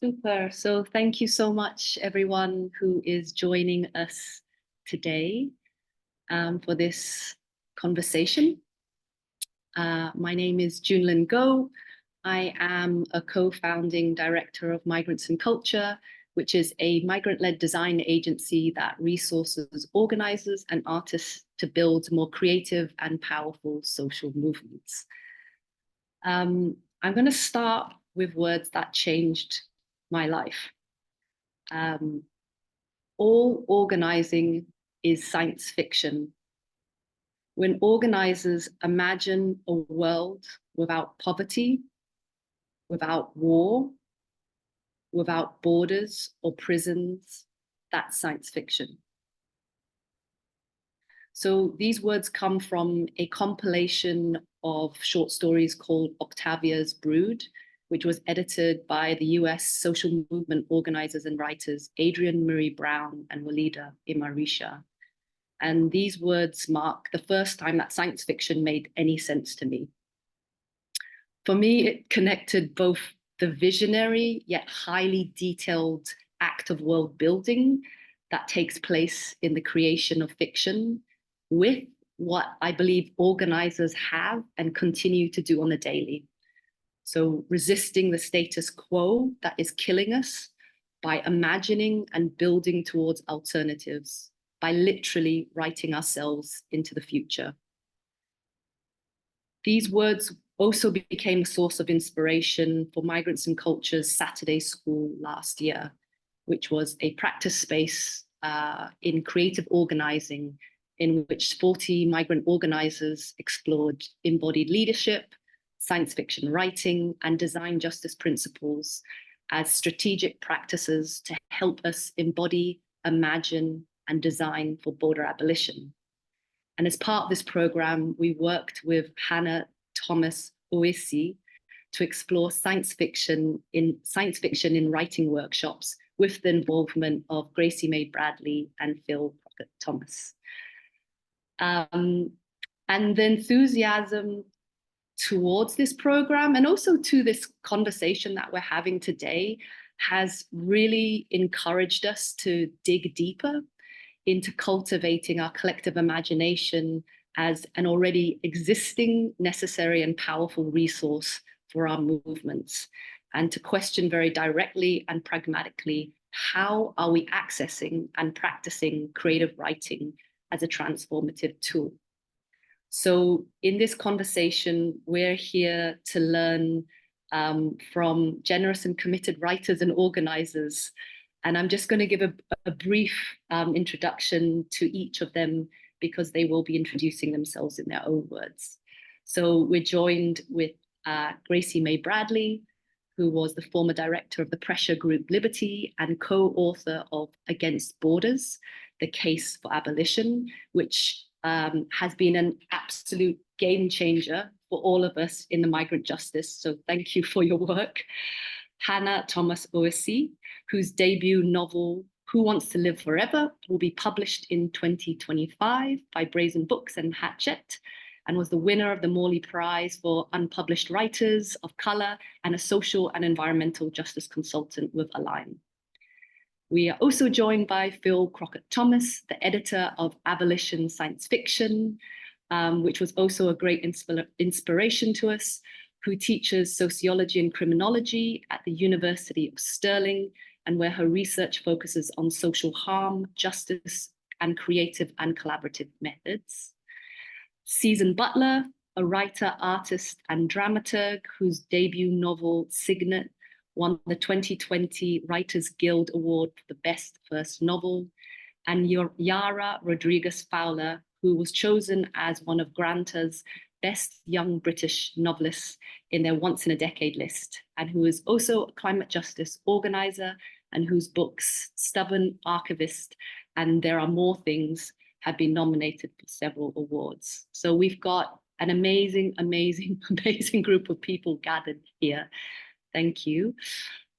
Super. So thank you so much, everyone who is joining us today for this conversation. My name is Joon-Lynn. I am a co-founding director of Migrants and Culture, which is a migrant-led design agency that resources organizers and artists to build more creative and powerful social movements. I'm going to start with words that changed my life. All organizing is science fiction. When organizers imagine a world without poverty, without war, without borders or prisons, that's science fiction. So these words come from a compilation of short stories called Octavia's Brood, which was edited by the US social movement organizers and writers Adrienne Maree Brown and Walidah Imarisha. And these words mark the first time that science fiction made any sense to me. For me, it connected both the visionary yet highly detailed act of world building that takes place in the creation of fiction with what I believe organizers have and continue to do on the daily. So resisting the status quo that is killing us by imagining and building towards alternatives, by literally writing ourselves into the future. These words also became a source of inspiration for Migrants and Culture's Saturday School last year, which was a practice space in creative organizing in which 40 migrant organizers explored embodied leadership, science fiction writing, and design justice principles as strategic practices to help us embody, imagine, and design for border abolition. And as part of this program, we worked with Hanna, Thomas, Uose to explore science fiction in writing workshops with the involvement of Gracie May Bradley and Phil Crockett Thomas. And the enthusiasm towards this program and also to this conversation that we're having today has really encouraged us to dig deeper into cultivating our collective imagination as an already existing, necessary, and powerful resource for our movements, and to question very directly and pragmatically, how are we accessing and practicing creative writing as a transformative tool? So in this conversation, we're here to learn from generous and committed writers and organizers. And I'm just going to give a brief introduction to each of them because they will be introducing themselves in their own words. So we're joined with Gracie May Bradley, who was the former director of the pressure group Liberty and co-author of Against Borders, The Case for Abolition, which has been an absolute game changer for all of us in the migrant justice. So thank you for your work. Hanna Thomas Uose, whose debut novel, Who Wants to Live Forever, will be published in 2025 by Brazen Books and Hachette, and was the winner of the Morley Prize for Unpublished Writers of Color and a social and environmental justice consultant with Align. We are also joined by Phil Crockett Thomas, the editor of Abolition Science Fiction, which was also a great inspiration to us, who teaches sociology and criminology at the University of Stirling, and where her research focuses on social harm, justice, and creative and collaborative methods. Susan Butler, a writer, artist, and dramaturg whose debut novel, Signet, won the 2020 Writers Guild Award for the Best First Novel, and Yara Rodrigues Fowler, who was chosen as one of Granta's Best Young British Novelists in their Once in a Decade list, and who is also a climate justice organizer and whose books, Stubborn Archivist and There Are More Things, have been nominated for several awards. So we've got an amazing, amazing, amazing group of people gathered here. Thank you.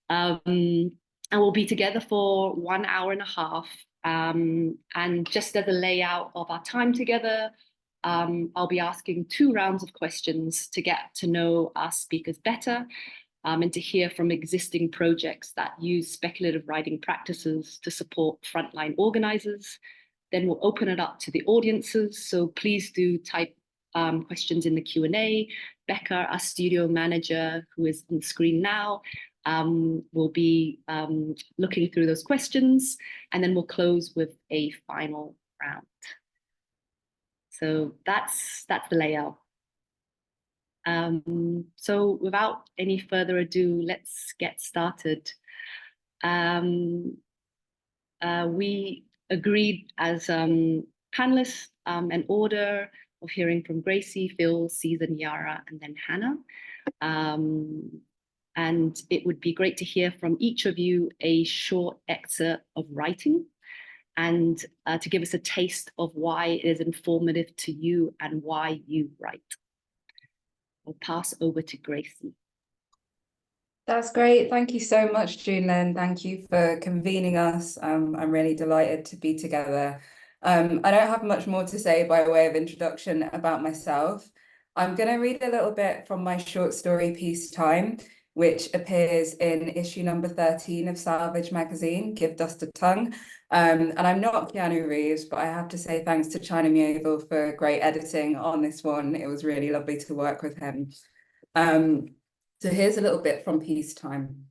And we'll be together for 1 hour and a half. And just as a layout of our time together, I'll be asking 2 rounds of questions to get to know our speakers better. and to hear from existing projects that use speculative writing practices to support frontline organizers. Then we'll open it up to the audiences. So please do type questions in the Q&A. Becca, our studio manager, who is on the screen now, will be looking through those questions, and then we'll close with a final round. So that's the layout. So without any further ado, let's get started. We agreed as panelists an order of hearing from Gracie, Phil, Susan, Yara, and then Hanna. And it would be great to hear from each of you a short excerpt of writing, and to give us a taste of why it is informative to you and why you write. I'll pass over to Gracie. That's great. Thank you so much, Joon-Lynn. Thank you for convening us. I'm really delighted to be together. I don't have much more to say by way of introduction about myself. I'm going to read a little bit from my short story Peacetime, which appears in issue number 13 of Salvage magazine, Give Dust a Tongue. And I'm not Keanu Reeves, but I have to say thanks to China Mieville for great editing on this one. It was really lovely to work with him. So here's a little bit from Peacetime.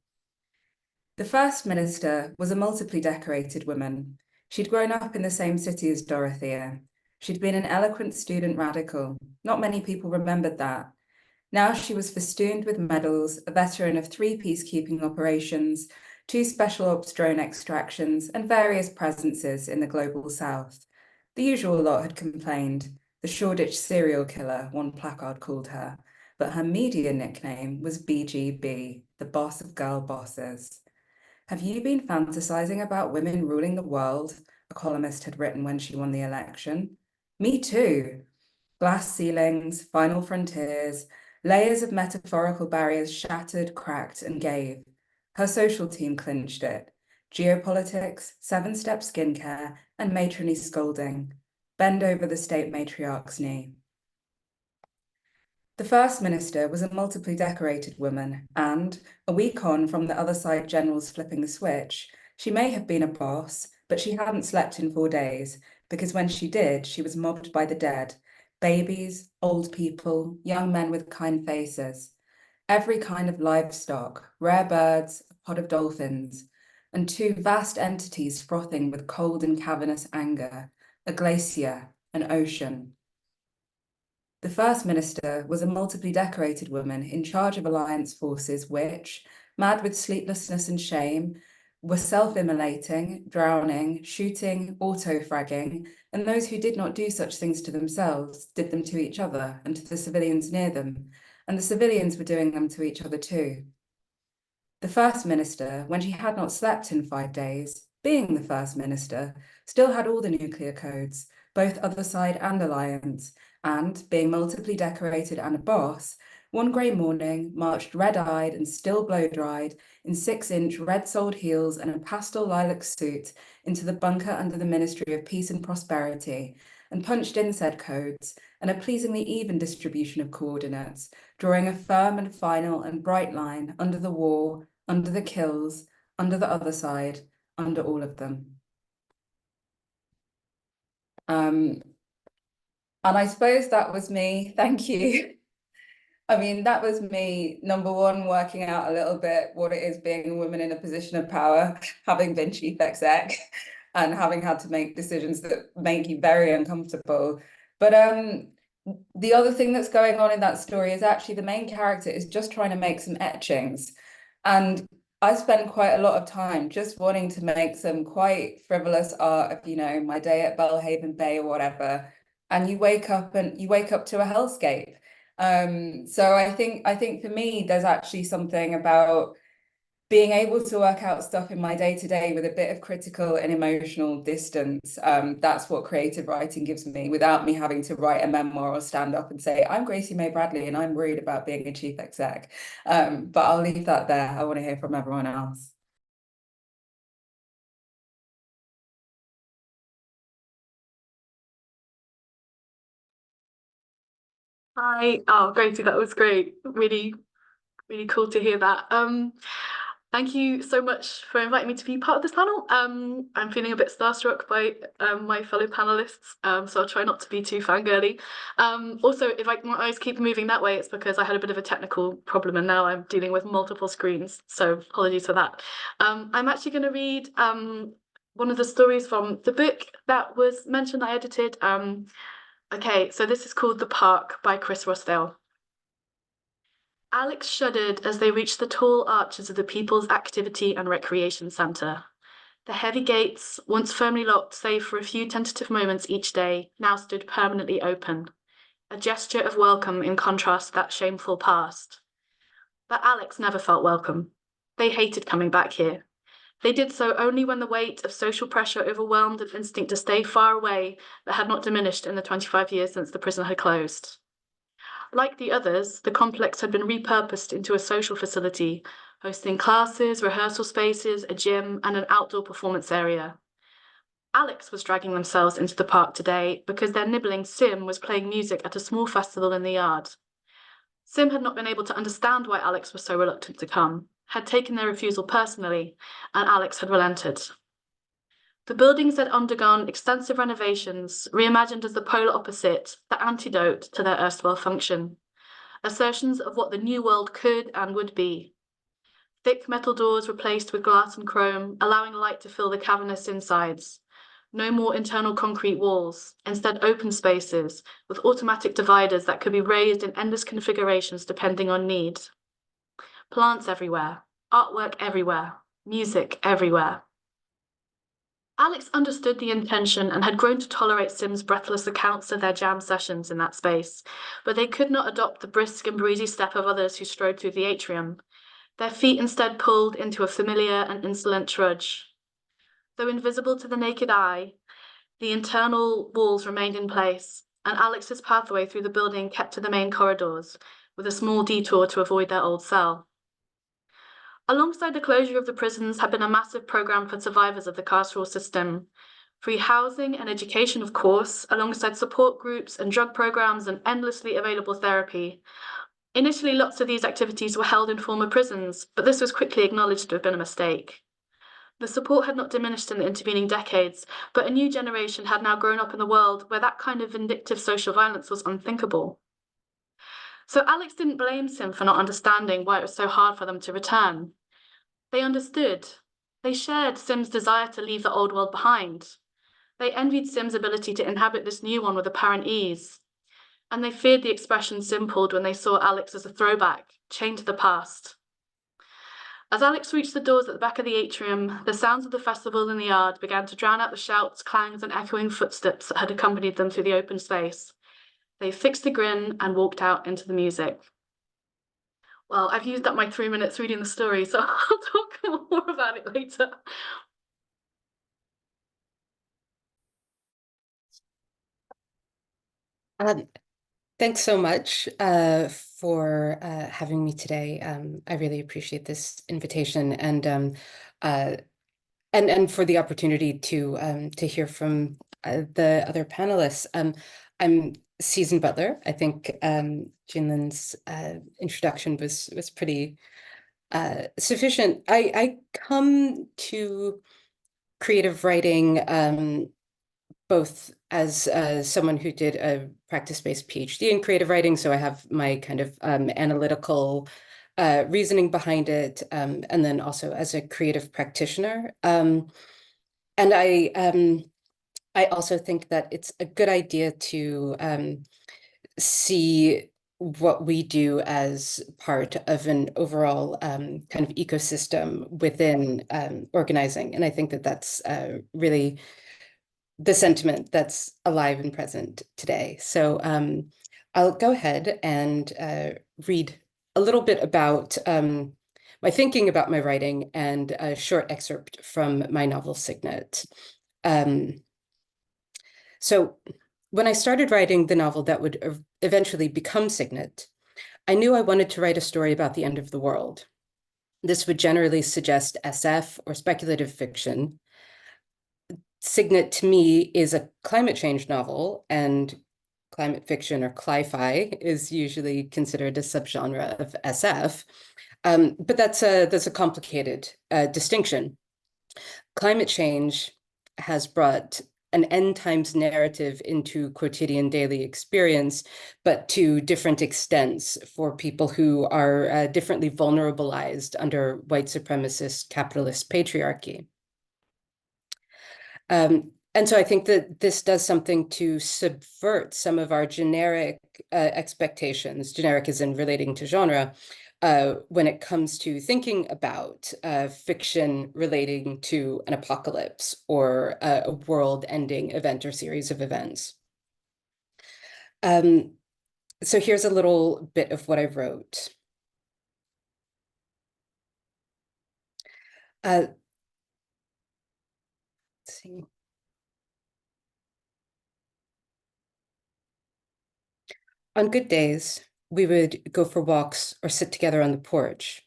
The First Minister was a multiply decorated woman. She'd grown up in the same city as Dorothea. She'd been an eloquent student radical. Not many people remembered that. Now she was festooned with medals, a veteran of 3 peacekeeping operations, 2 special ops drone extractions, and various presences in the global south. The usual lot had complained. The Shoreditch serial killer, one placard called her. But her media nickname was BGB, the boss of girl bosses. Have you been fantasizing about women ruling the world? A columnist had written when she won the election. Me too. Glass ceilings, final frontiers, layers of metaphorical barriers shattered, cracked, and gave. Her social team clinched it. Geopolitics, 7-step skincare, and matronly scolding. Bend over the state matriarch's knee. The First Minister was a multiply decorated woman, and, a week on from the other side generals flipping the switch, she may have been a boss, but she hadn't slept in 4 days, because when she did, she was mobbed by the dead. Babies, old people, young men with kind faces. Every kind of livestock, rare birds, a pod of dolphins, and 2 vast entities frothing with cold and cavernous anger, a glacier, an ocean. The First Minister was a multiply decorated woman in charge of alliance forces which, mad with sleeplessness and shame, were self-immolating, drowning, shooting, auto-fragging, and those who did not do such things to themselves did them to each other and to the civilians near them, and the civilians were doing them to each other too. The First Minister, when she had not slept in 5 days, being the First Minister, still had all the nuclear codes, both other side and alliance, and, being multiply decorated and a boss, one grey morning marched red-eyed and still blow-dried in 6-inch red-soled heels and a pastel lilac suit into the bunker under the Ministry of Peace and Prosperity, and punched in said codes and a pleasingly even distribution of coordinates, drawing a firm and final and bright line under the war, under the kills, under the other side, under all of them. And I suppose that was me. Thank you. I mean, that was me, number one, working out a little bit what it is being a woman in a position of power, having been chief exec and having had to make decisions that make you very uncomfortable. But the other thing that's going on in that story is actually the main character is just trying to make some etchings. And I spent quite a lot of time just wanting to make some quite frivolous art of, you know, my day at Belhaven Bay or whatever. And you wake up to a hellscape. So I think for me, there's actually something about being able to work out stuff in my day-to-day with a bit of critical and emotional distance. That's what creative writing gives me without me having to write a memoir or stand up and say, I'm Gracie May Bradley and I'm worried about being a chief exec. But I'll leave that there. I want to hear from everyone else. Hi. Oh, Gracie, that was great. Really really cool to hear that. Thank you so much for inviting me to be part of this panel. I'm feeling a bit starstruck by my fellow panelists, so I'll try not to be too fangirly. Also, if my eyes keep moving that way, it's because I had a bit of a technical problem and now I'm dealing with multiple screens, so apologies for that. I'm actually going to read one of the stories from the book that was mentioned, I edited. Okay, so this is called The Park by Chris Rossdale. Alex shuddered as they reached the tall arches of the People's Activity and Recreation Centre. The heavy gates, once firmly locked save for a few tentative moments each day, now stood permanently open, a gesture of welcome in contrast to that shameful past. But Alex never felt welcome. They hated coming back here. They did so only when the weight of social pressure overwhelmed an instinct to stay far away that had not diminished in the 25 years since the prison had closed. Like the others, the complex had been repurposed into a social facility, hosting classes, rehearsal spaces, a gym, and an outdoor performance area. Alex was dragging themselves into the park today because their nibbling Sim was playing music at a small festival in the yard. Sim had not been able to understand why Alex was so reluctant to come, had taken their refusal personally, and Alex had relented. The buildings had undergone extensive renovations, reimagined as the polar opposite, the antidote to their erstwhile function. Assertions of what the new world could and would be. Thick metal doors replaced with glass and chrome, allowing light to fill the cavernous insides. No more internal concrete walls, instead open spaces, with automatic dividers that could be raised in endless configurations depending on need. Plants everywhere, artwork everywhere, music everywhere. Alex understood the intention and had grown to tolerate Sim's breathless accounts of their jam sessions in that space, but they could not adopt the brisk and breezy step of others who strode through the atrium. Their feet instead pulled into a familiar and insolent trudge. Though invisible to the naked eye, the internal walls remained in place, and Alex's pathway through the building kept to the main corridors, with a small detour to avoid their old cell. Alongside the closure of the prisons had been a massive program for survivors of the carceral system. Free housing and education, of course, alongside support groups and drug programs and endlessly available therapy. Initially, lots of these activities were held in former prisons, but this was quickly acknowledged to have been a mistake. The support had not diminished in the intervening decades, but a new generation had now grown up in the world where that kind of vindictive social violence was unthinkable. So Alex didn't blame Sim for not understanding why it was so hard for them to return. They understood. They shared Sim's desire to leave the old world behind. They envied Sim's ability to inhabit this new one with apparent ease. And they feared the expression Sim pulled when they saw Alex as a throwback, chained to the past. As Alex reached the doors at the back of the atrium, the sounds of the festival in the yard began to drown out the shouts, clangs, and echoing footsteps that had accompanied them through the open space. They fixed a grin and walked out into the music. Well, I've used up my 3 minutes reading the story, so I'll talk more about it later. Thanks so much for having me today. I really appreciate this invitation and for the opportunity to hear from the other panelists. I'm seasoned Butler. I think Joon-Lynn's introduction was pretty sufficient. I come to creative writing both as someone who did a practice-based PhD in creative writing, so I have my kind of analytical reasoning behind it, and then also as a creative practitioner. And I also think that it's a good idea to see what we do as part of an overall kind of ecosystem within organizing. And I think that that's really the sentiment that's alive and present today. So I'll go ahead and read a little bit about my thinking about my writing and a short excerpt from my novel Signet. So when I started writing the novel that would eventually become Signet, I knew I wanted to write a story about the end of the world. This would generally suggest SF or speculative fiction. Signet to me is a climate change novel, and climate fiction or cli-fi is usually considered a subgenre of SF. But that's a complicated distinction. Climate change has brought an end times narrative into quotidian daily experience, but to different extents for people who are differently vulnerabilized under white supremacist capitalist patriarchy. And so I think that this does something to subvert some of our generic expectations, generic as in relating to genre, when it comes to thinking about fiction relating to an apocalypse or a world-ending event or series of events. So here's a little bit of what I wrote. Let's see. On good days, we would go for walks or sit together on the porch.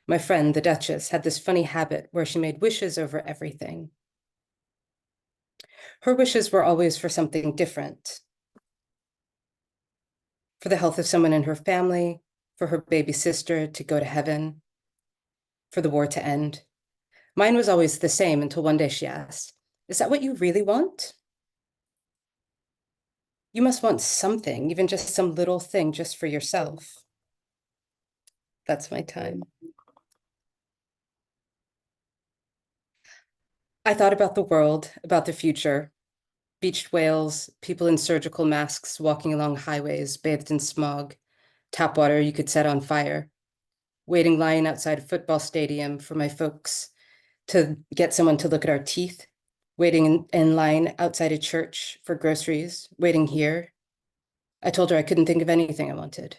My friend, the Duchess, had this funny habit where she made wishes over everything. Her wishes were always for something different. For the health of someone in her family, for her baby sister to go to heaven, for the war to end. Mine was always the same until one day she asked, "Is that what you really want? You must want something, even just some little thing just for yourself." That's my time. I thought about the world, about the future, beached whales, people in surgical masks walking along highways bathed in smog, tap water you could set on fire, waiting line outside a football stadium for my folks to get someone to look at our teeth, waiting in line outside a church for groceries, waiting here. I told her I couldn't think of anything I wanted.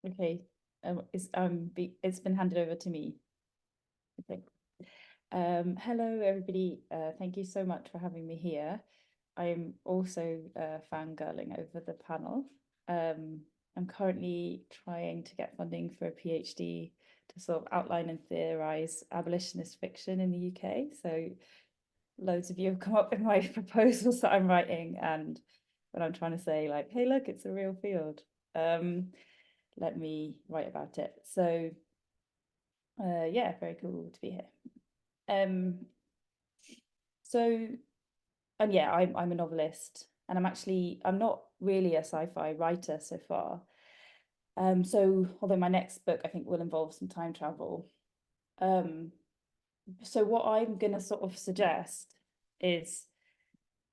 Okay, it's been handed over to me. Okay. Hello, everybody. Thank you so much for having me here. I'm also fangirling over the panel. I'm currently trying to get funding for a PhD to sort of outline and theorize abolitionist fiction in the UK. So loads of you have come up with my proposals that I'm writing, and when I'm trying to say like, hey, look, it's a real field. Let me write about it. So yeah, very cool to be here. And yeah, I'm a novelist, and I'm not really a sci-fi writer so far. So although my next book I think will involve some time travel. So what I'm gonna sort of suggest is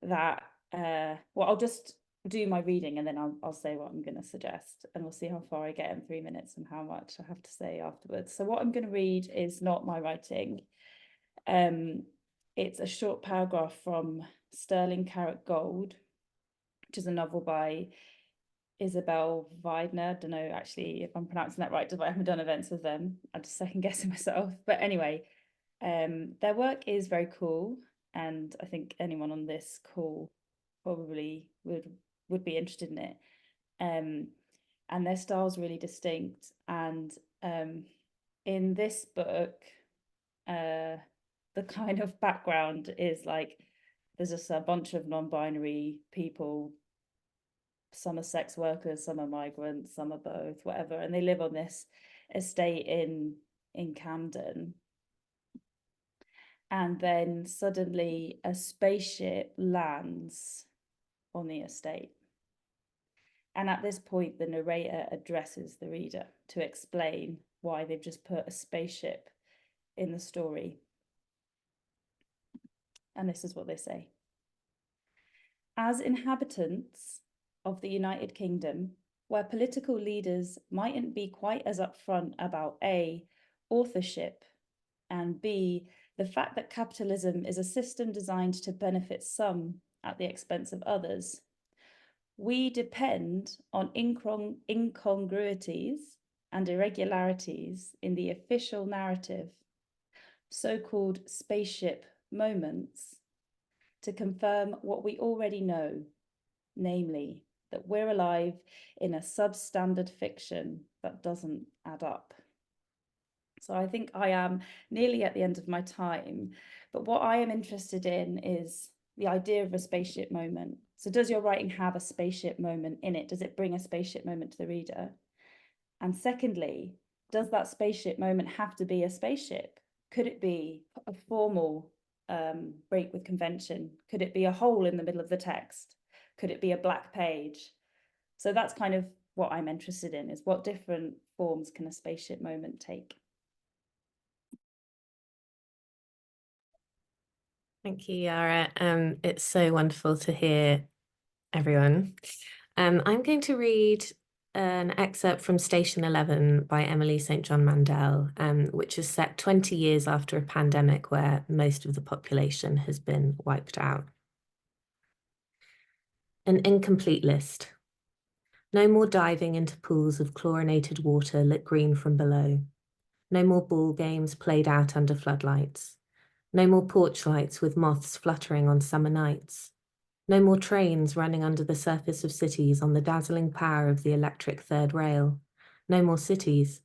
that well, I'll just do my reading and then I'll say what I'm going to suggest, and we'll see how far I get in 3 minutes and how much I have to say afterwards. So what I'm going to read is not my writing. It's a short paragraph from Sterling Carrot Gold, which is a novel by Isabel Weidner. I don't know actually if I'm pronouncing that right, but I haven't done events with them. I'm just second guessing myself. But anyway, their work is very cool, and I think anyone on this call probably would be interested in it. And their style's really distinct. And in this book, the kind of background is like there's just a bunch of non-binary people. Some are sex workers, some are migrants, some are both, whatever, and they live on this estate in Camden. And then suddenly a spaceship lands on the estate. And at this point, the narrator addresses the reader to explain why they've just put a spaceship in the story. And this is what they say. As inhabitants of the United Kingdom, where political leaders mightn't be quite as upfront about A, authorship, and B, the fact that capitalism is a system designed to benefit some at the expense of others, we depend on incongruities and irregularities in the official narrative, so-called spaceship moments, to confirm what we already know, namely that we're alive in a substandard fiction that doesn't add up. So I think I am nearly at the end of my time, but what I am interested in is the idea of a spaceship moment. So does your writing have a spaceship moment in it? Does it bring a spaceship moment to the reader? And secondly, does that spaceship moment have to be a spaceship? Could it be a formal break with convention? Could it be a hole in the middle of the text? Could it be a black page? So that's kind of what I'm interested in, is what different forms can a spaceship moment take? Thank you, Yara. It's so wonderful to hear everyone. I'm going to read an excerpt from Station 11 by Emily St. John Mandel, which is set 20 years after a pandemic where most of the population has been wiped out. An incomplete list. No more diving into pools of chlorinated water lit green from below. No more ball games played out under floodlights. No more porch lights with moths fluttering on summer nights. No more trains running under the surface of cities on the dazzling power of the electric third rail. No more cities.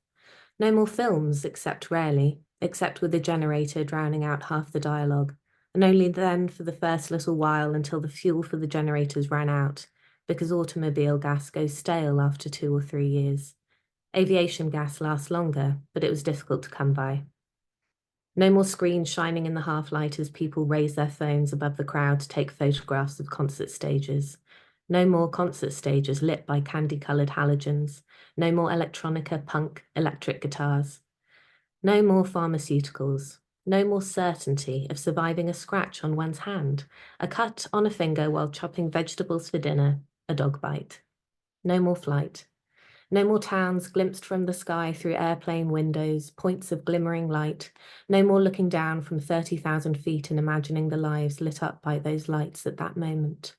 No more films, except rarely, except with a generator drowning out half the dialogue, and only then for the first little while until the fuel for the generators ran out, because automobile gas goes stale after 2 or 3 years. Aviation gas lasts longer, but it was difficult to come by. No more screens shining in the half-light as people raise their phones above the crowd to take photographs of concert stages. No more concert stages lit by candy-coloured halogens. No more electronica, punk, electric guitars. No more pharmaceuticals. No more certainty of surviving a scratch on one's hand, a cut on a finger while chopping vegetables for dinner, a dog bite. No more flight. No more towns glimpsed from the sky through airplane windows, points of glimmering light. No more looking down from 30,000 feet and imagining the lives lit up by those lights at that moment.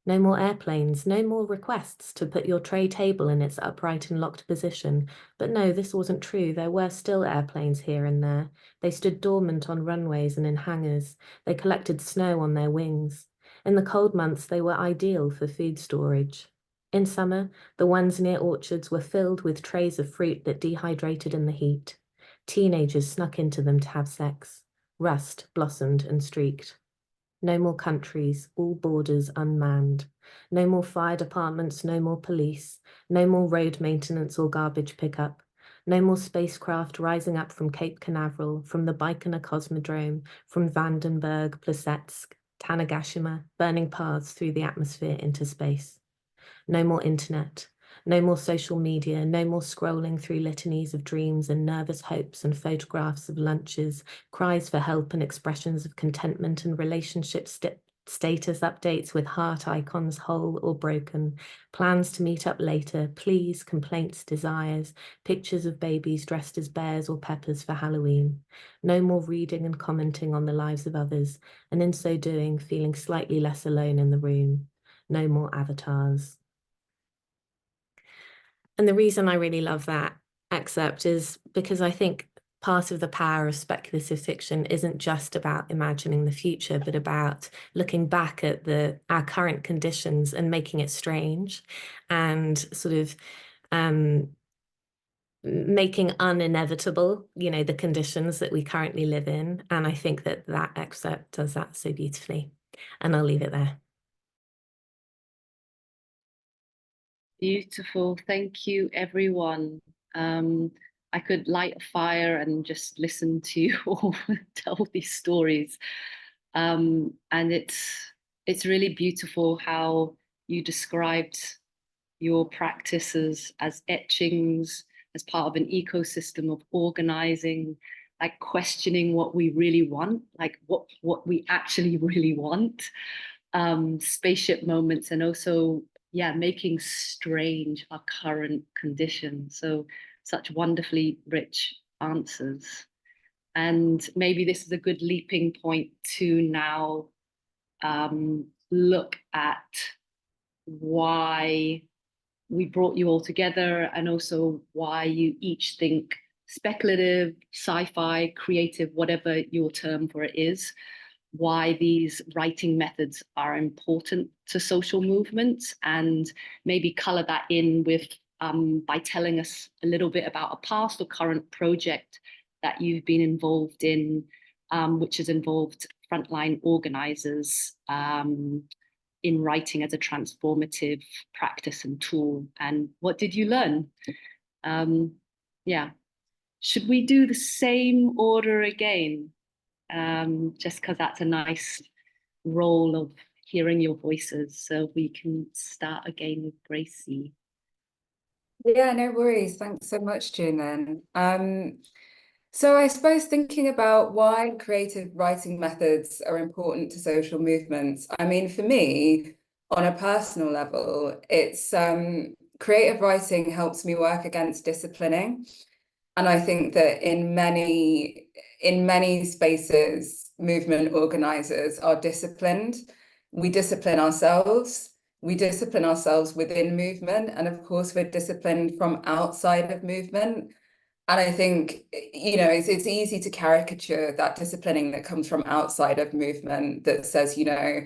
No more airplanes, no more requests to put your tray table in its upright and locked position. But no, this wasn't true. There were still airplanes here and there. They stood dormant on runways and in hangars. They collected snow on their wings. In the cold months, they were ideal for food storage. In summer, the ones near orchards were filled with trays of fruit that dehydrated in the heat. Teenagers snuck into them to have sex. Rust blossomed and streaked. No more countries, all borders unmanned. No more fire departments, no more police. No more road maintenance or garbage pickup. No more spacecraft rising up from Cape Canaveral, from the Baikonur Cosmodrome, from Vandenberg, Plesetsk, Tanegashima, burning paths through the atmosphere into space. No more internet, no more social media, no more scrolling through litanies of dreams and nervous hopes and photographs of lunches, cries for help and expressions of contentment and relationship status updates with heart icons whole or broken, plans to meet up later, pleas, complaints, desires, pictures of babies dressed as bears or peppers for Halloween. No more reading and commenting on the lives of others, and in so doing, feeling slightly less alone in the room. No more avatars. And the reason I really love that excerpt is because I think part of the power of speculative fiction isn't just about imagining the future, but about looking back at our current conditions and making it strange and sort of making uninevitable, the conditions that we currently live in. And I think that excerpt does that so beautifully. And I'll leave it there. Beautiful. Thank you, everyone. I could light a fire and just listen to you all tell these stories. And it's really beautiful how you described your practices as etchings, as part of an ecosystem of organizing, like questioning what we really want, like what we actually really want, spaceship moments, and also making strange our current conditions. So such wonderfully rich answers. And maybe this is a good leaping point to now look at why we brought you all together, and also why you each think speculative, sci-fi, creative, whatever your term for it is, why these writing methods are important to social movements, and maybe color that in with by telling us a little bit about a past or current project that you've been involved in, which has involved frontline organisers in writing as a transformative practice and tool. And what did you learn? Yeah. Should we do the same order again? Just because that's a nice role of hearing your voices. So we can start again with Gracie. Yeah, no worries. Thanks so much, Joon-Lynn. So I suppose thinking about why creative writing methods are important to social movements. I mean, for me, on a personal level, it's creative writing helps me work against disciplining. And I think that in many spaces, movement organizers are disciplined. We discipline ourselves. We discipline ourselves within movement. And of course, we're disciplined from outside of movement. And I think, you know, it's easy to caricature that disciplining that comes from outside of movement that says, you know,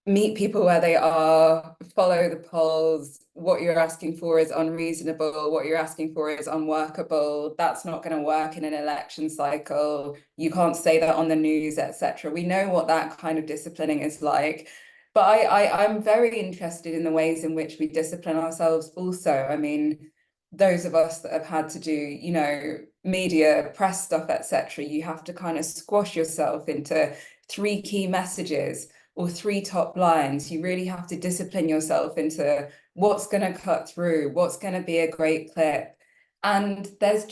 meet people where they are, follow the polls, what you're asking for is unreasonable, what you're asking for is unworkable, that's not going to work in an election cycle, you can't say that on the news, etc. We know what that kind of disciplining is like. But I'm very interested in the ways in which we discipline ourselves also. I mean, those of us that have had to do, you know, media, press stuff, etc., you have to kind of squash yourself into 3 key messages or 3 top lines. You really have to discipline yourself into what's going to cut through, what's going to be a great clip. And there's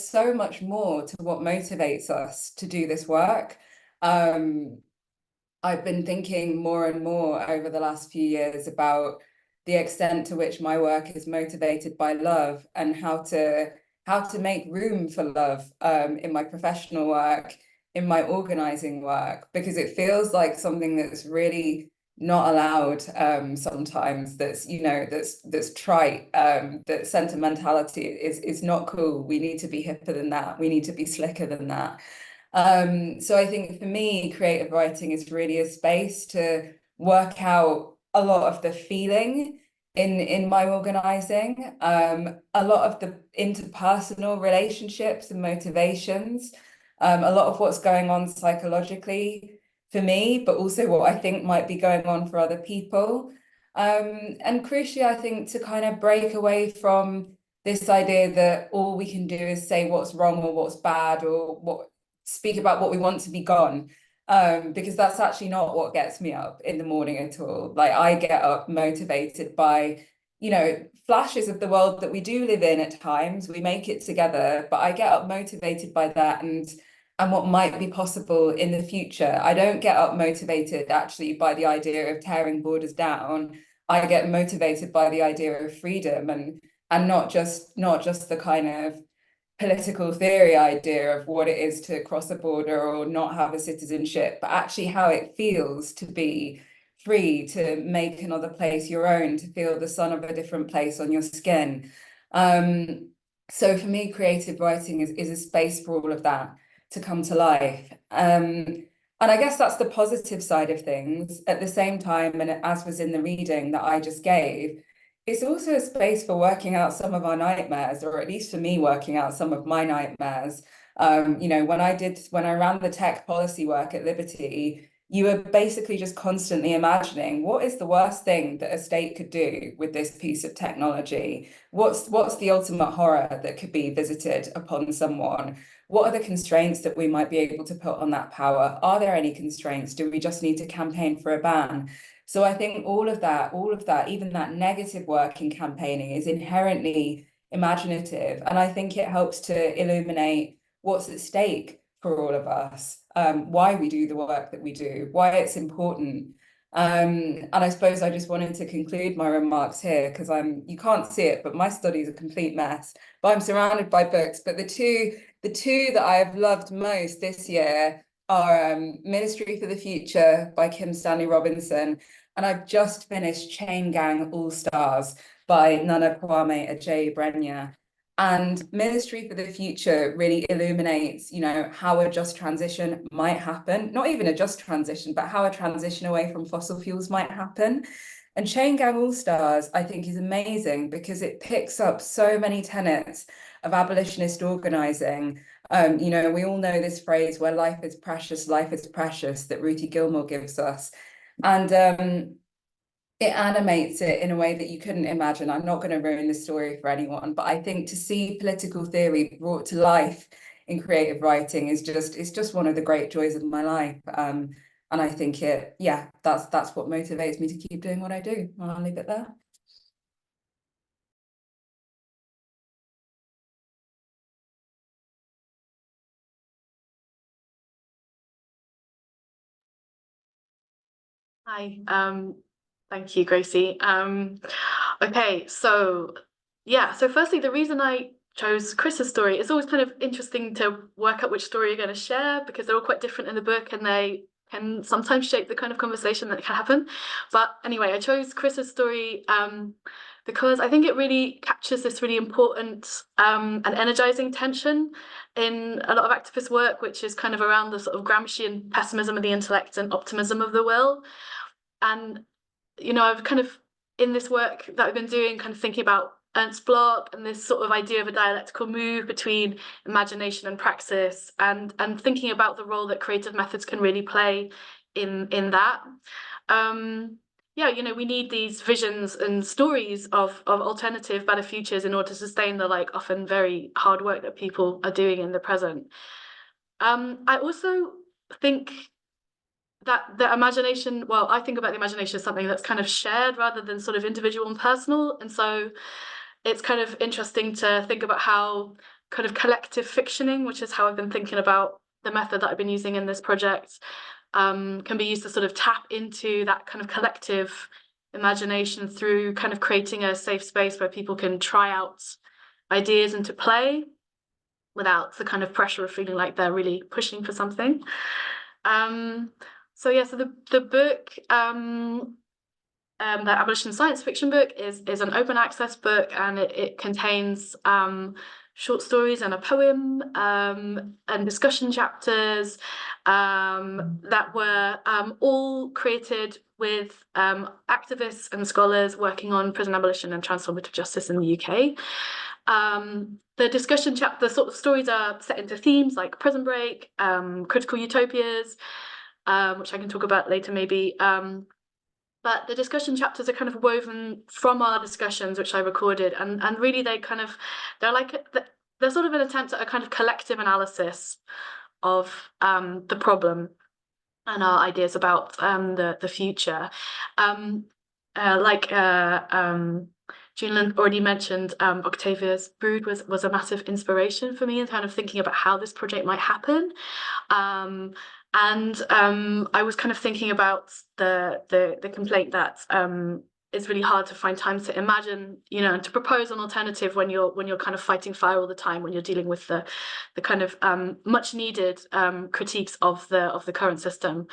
so much more to what motivates us to do this work. I've been thinking more and more over the last few years about the extent to which my work is motivated by love and how to make room for love in my professional work, in my organizing work, because it feels like something that's really not allowed sometimes, that's, you know, that's trite, that sentimentality is not cool. We need to be hipper than that. We need to be slicker than that. So I think for me, creative writing is really a space to work out a lot of the feeling in my organizing, a lot of the interpersonal relationships and motivations, a lot of what's going on psychologically for me, but also what I think might be going on for other people. And crucially, I think to kind of break away from this idea that all we can do is say what's wrong or what's bad or speak about what we want to be gone. Because that's actually not what gets me up in the morning at all. Like, I get up motivated by, you know, flashes of the world that we do live in at times. We make it together, but I get up motivated by that and what might be possible in the future. I don't get up motivated actually by the idea of tearing borders down. I get motivated by the idea of freedom and not just the kind of political theory idea of what it is to cross a border or not have a citizenship, but actually how it feels to be free, to make another place your own, to feel the sun of a different place on your skin. So for me, creative writing is a space for all of that to come to life. And I guess that's the positive side of things. At the same time, and as was in the reading that I just gave, it's also a space for working out some of our nightmares, or at least for me, working out some of my nightmares. You know, when I ran the tech policy work at Liberty, you were basically just constantly imagining, what is the worst thing that a state could do with this piece of technology? What's the ultimate horror that could be visited upon someone? What are the constraints that we might be able to put on that power? Are there any constraints? Do we just need to campaign for a ban? So I think all of that, even that negative work in campaigning is inherently imaginative. And I think it helps to illuminate what's at stake for all of us, why we do the work that we do, why it's important. And I suppose I just wanted to conclude my remarks here because you can't see it, but my study is a complete mess, but I'm surrounded by books. But the two that I have loved most this year are Ministry for the Future by Kim Stanley Robinson. And I've just finished Chain Gang All Stars by Nana Kwame Ajayi-Brenyah. And Ministry for the Future really illuminates, you know, how a just transition might happen, not even a just transition, but how a transition away from fossil fuels might happen. And Chain Gang All Stars, I think, is amazing because it picks up so many tenets of abolitionist organising. You know, we all know this phrase where life is precious, that Ruthie Gilmore gives us. And it animates it in a way that you couldn't imagine. I'm not going to ruin the story for anyone, but I think to see political theory brought to life in creative writing is it's just one of the great joys of my life. And I think that's what motivates me to keep doing what I do. I'll leave it there. Hi, thank you, Gracie. Okay, so firstly, the reason I chose Chris's story, it's always kind of interesting to work out which story you're going to share because they're all quite different in the book and they can sometimes shape the kind of conversation that can happen. But anyway, I chose Chris's story because I think it really captures this really important and energizing tension in a lot of activist work, which is kind of around the sort of Gramscian pessimism of the intellect and optimism of the will. And, you know, I've kind of, in this work that I've been doing, kind of thinking about Ernst Bloch and this sort of idea of a dialectical move between imagination and praxis, and thinking about the role that creative methods can really play in that. You know, we need these visions and stories of alternative, better futures in order to sustain the like often very hard work that people are doing in the present. I also think that the imagination, well, I think about the imagination as something that's kind of shared rather than sort of individual and personal. And so it's kind of interesting to think about how kind of collective fictioning, which is how I've been thinking about the method that I've been using in this project, can be used to sort of tap into that kind of collective imagination through kind of creating a safe space where people can try out ideas into play without the kind of pressure of feeling like they're really pushing for something. So the book, the abolition science fiction book is an open access book, and it contains short stories and a poem and discussion chapters that were all created with activists and scholars working on prison abolition and transformative justice in the UK. The discussion chapter, the sort of stories are set into themes like prison break, critical utopias, which I can talk about later maybe. But the discussion chapters are kind of woven from our discussions, which I recorded, and really they're sort of an attempt at a kind of collective analysis of the problem and our ideas about the future. Joon-Lynn already mentioned, Octavia's Brood was a massive inspiration for me in kind of thinking about how this project might happen. I was kind of thinking about the complaint that it's really hard to find time to imagine, you know, and to propose an alternative when you're kind of fighting fire all the time, when you're dealing with the kind of much needed critiques of the current system.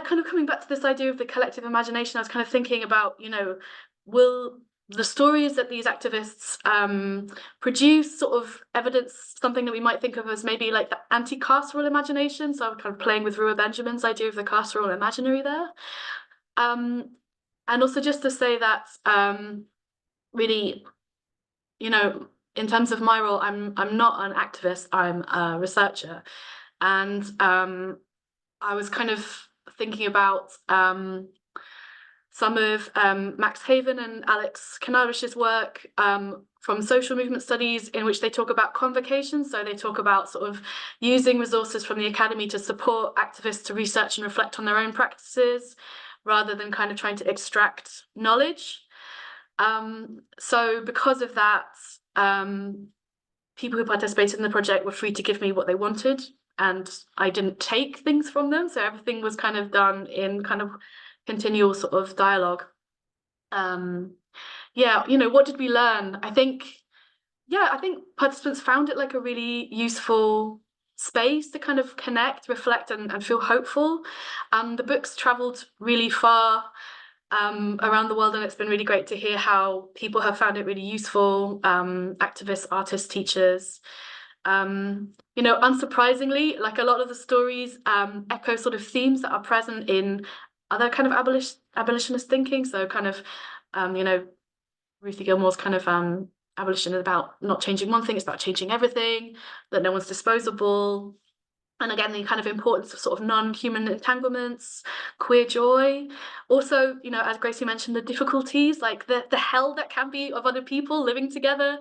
Kind of coming back to this idea of the collective imagination, I was kind of thinking about, you know, will the stories that these activists produce sort of evidence something that we might think of as maybe like the anti-carceral imagination? So I'm kind of playing with Rua Benjamin's idea of the carceral imaginary there. And also just to say that really, you know, in terms of my role, I'm not an activist, I'm a researcher. And I was kind of thinking about some of Max Haven and Alex Kanarish's work from social movement studies, in which they talk about convocation. So they talk about sort of using resources from the academy to support activists to research and reflect on their own practices, rather than kind of trying to extract knowledge. So because of that, people who participated in the project were free to give me what they wanted, and I didn't take things from them. So everything was kind of done in kind of continual sort of dialogue. You know, what did we learn? I think participants found it like a really useful space to kind of connect, reflect, and feel hopeful. The books traveled really far around the world, and it's been really great to hear how people have found it really useful, activists, artists, teachers. You know, unsurprisingly, like a lot of the stories echo sort of themes that are present in other kind of abolitionist thinking. So kind of, you know, Ruthie Gilmore's kind of abolition is about not changing one thing, it's about changing everything, that no one's disposable. And again, the kind of importance of sort of non-human entanglements, queer joy. Also, you know, as Gracie mentioned, the difficulties, like the hell that can be of other people living together.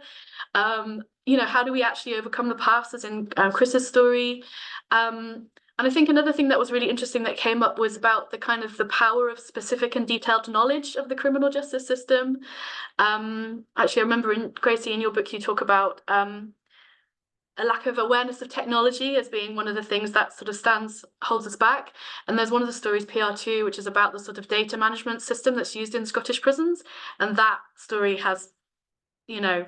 You know, how do we actually overcome the past, as in Chris's story? And I think another thing that was really interesting that came up was about the kind of the power of specific and detailed knowledge of the criminal justice system. Actually, I remember in Gracie, in your book, you talk about a lack of awareness of technology as being one of the things that sort of holds us back. And there's one of the stories, PR2, which is about the sort of data management system that's used in Scottish prisons. And that story has, you know,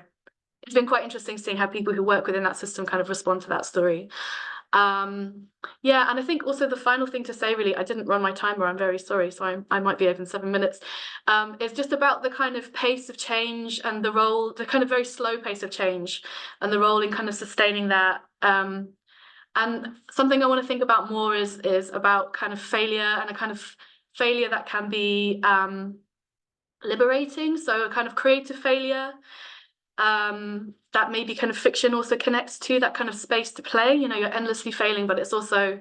it's been quite interesting seeing how people who work within that system kind of respond to that story. Yeah, and I think also the final thing to say, really, I didn't run my timer, I'm very sorry, so I might be over in 7 minutes, is just about the kind of pace of change and the role, the kind of very slow pace of change and the role in kind of sustaining that. And something I want to think about more is about kind of failure, and a kind of failure that can be liberating. So a kind of creative failure. That maybe kind of fiction also connects to, that kind of space to play. You know, you're endlessly failing, but it's also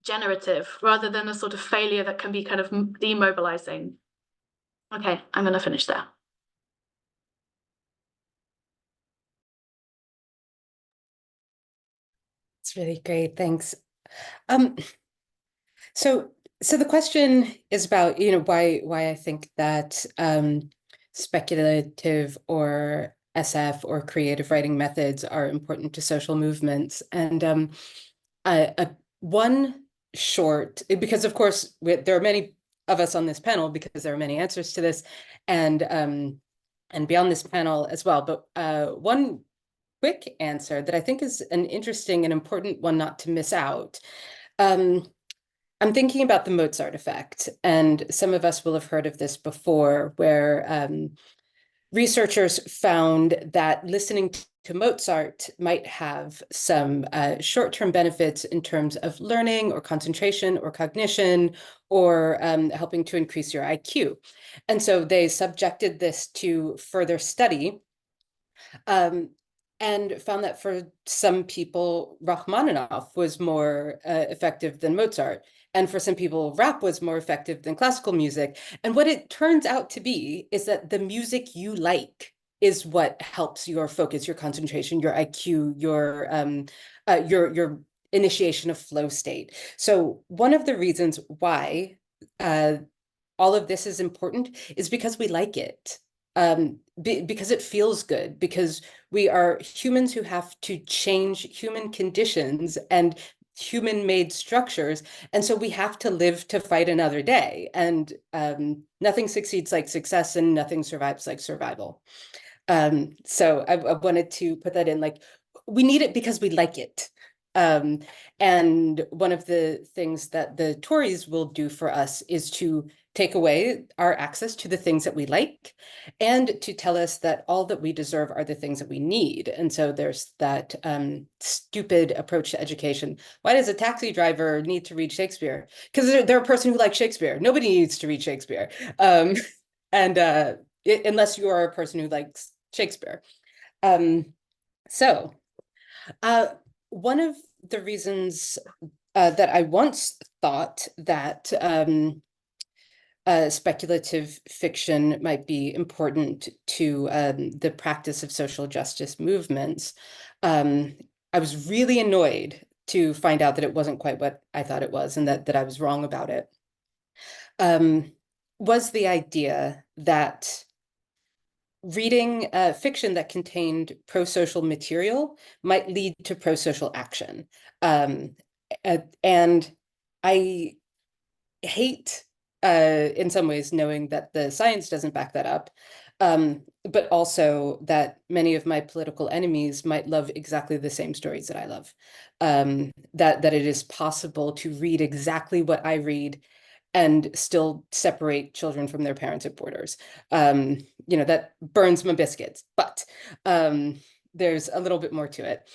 generative rather than a sort of failure that can be kind of demobilizing. Okay, I'm going to finish there. It's really great, thanks. So the question is about, you know, why I think that speculative or SF or creative writing methods are important to social movements. And one short, because of course there are many of us on this panel, because there are many answers to this, and beyond this panel as well. But one quick answer that I think is an interesting and important one not to miss out. I'm thinking about the Mozart effect, and some of us will have heard of this before, where researchers found that listening to Mozart might have some short-term benefits in terms of learning or concentration or cognition, or helping to increase your IQ. And so they subjected this to further study, and found that for some people, Rachmaninoff was more effective than Mozart. And for some people, rap was more effective than classical music. And what it turns out to be is that the music you like is what helps your focus, your concentration, your IQ, your initiation of flow state. So one of the reasons why all of this is important is because we like it. Because it feels good, because we are humans who have to change human conditions and human-made structures, and so we have to live to fight another day, and nothing succeeds like success, and nothing survives like survival. So I wanted to put that in, like, we need it because we like it. And one of the things that the Tories will do for us is to take away our access to the things that we like, and to tell us that all that we deserve are the things that we need. And so there's that stupid approach to education. Why does a taxi driver need to read Shakespeare? Because they're a person who likes Shakespeare. Nobody needs to read Shakespeare. Unless you are a person who likes Shakespeare. So one of the reasons that I once thought that speculative fiction might be important to the practice of social justice movements, I was really annoyed to find out that it wasn't quite what I thought it was, and that I was wrong about it, was the idea that reading fiction that contained pro-social material might lead to pro-social action. And I hate, in some ways, knowing that the science doesn't back that up, but also that many of my political enemies might love exactly the same stories that I love. That it is possible to read exactly what I read and still separate children from their parents at borders. You know, that burns my biscuits, but there's a little bit more to it.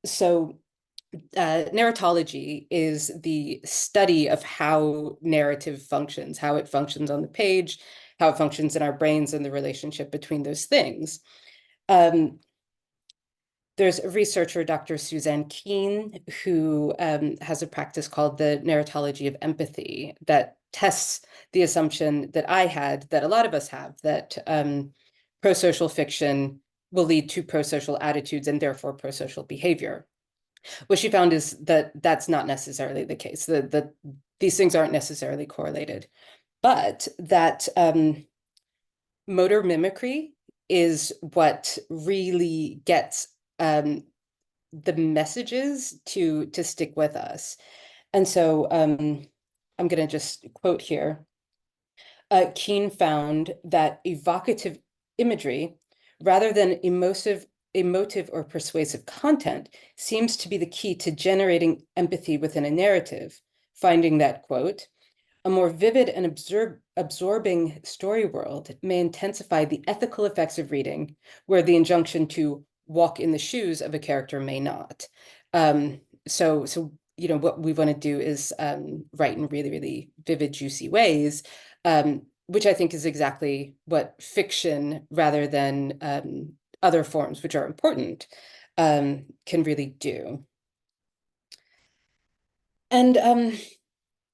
So narratology is the study of how narrative functions, how it functions on the page, how it functions in our brains, and the relationship between those things. There's a researcher, Dr. Suzanne Keen, who has a practice called the narratology of empathy that tests the assumption that I had, that a lot of us have, that pro-social fiction will lead to pro-social attitudes and therefore pro-social behavior. What she found is that that's not necessarily the case, that these things aren't necessarily correlated, but that motor mimicry is what really gets the messages to stick with us. And so I'm going to just quote here. Keen found that evocative imagery, rather than emotive or persuasive content, seems to be the key to generating empathy within a narrative, finding that, quote, a more vivid and absorbing story world may intensify the ethical effects of reading, where the injunction to walk in the shoes of a character may not. So you know, what we want to do is write in really, really vivid, juicy ways, which I think is exactly what fiction, rather than other forms, which are important, can really do. And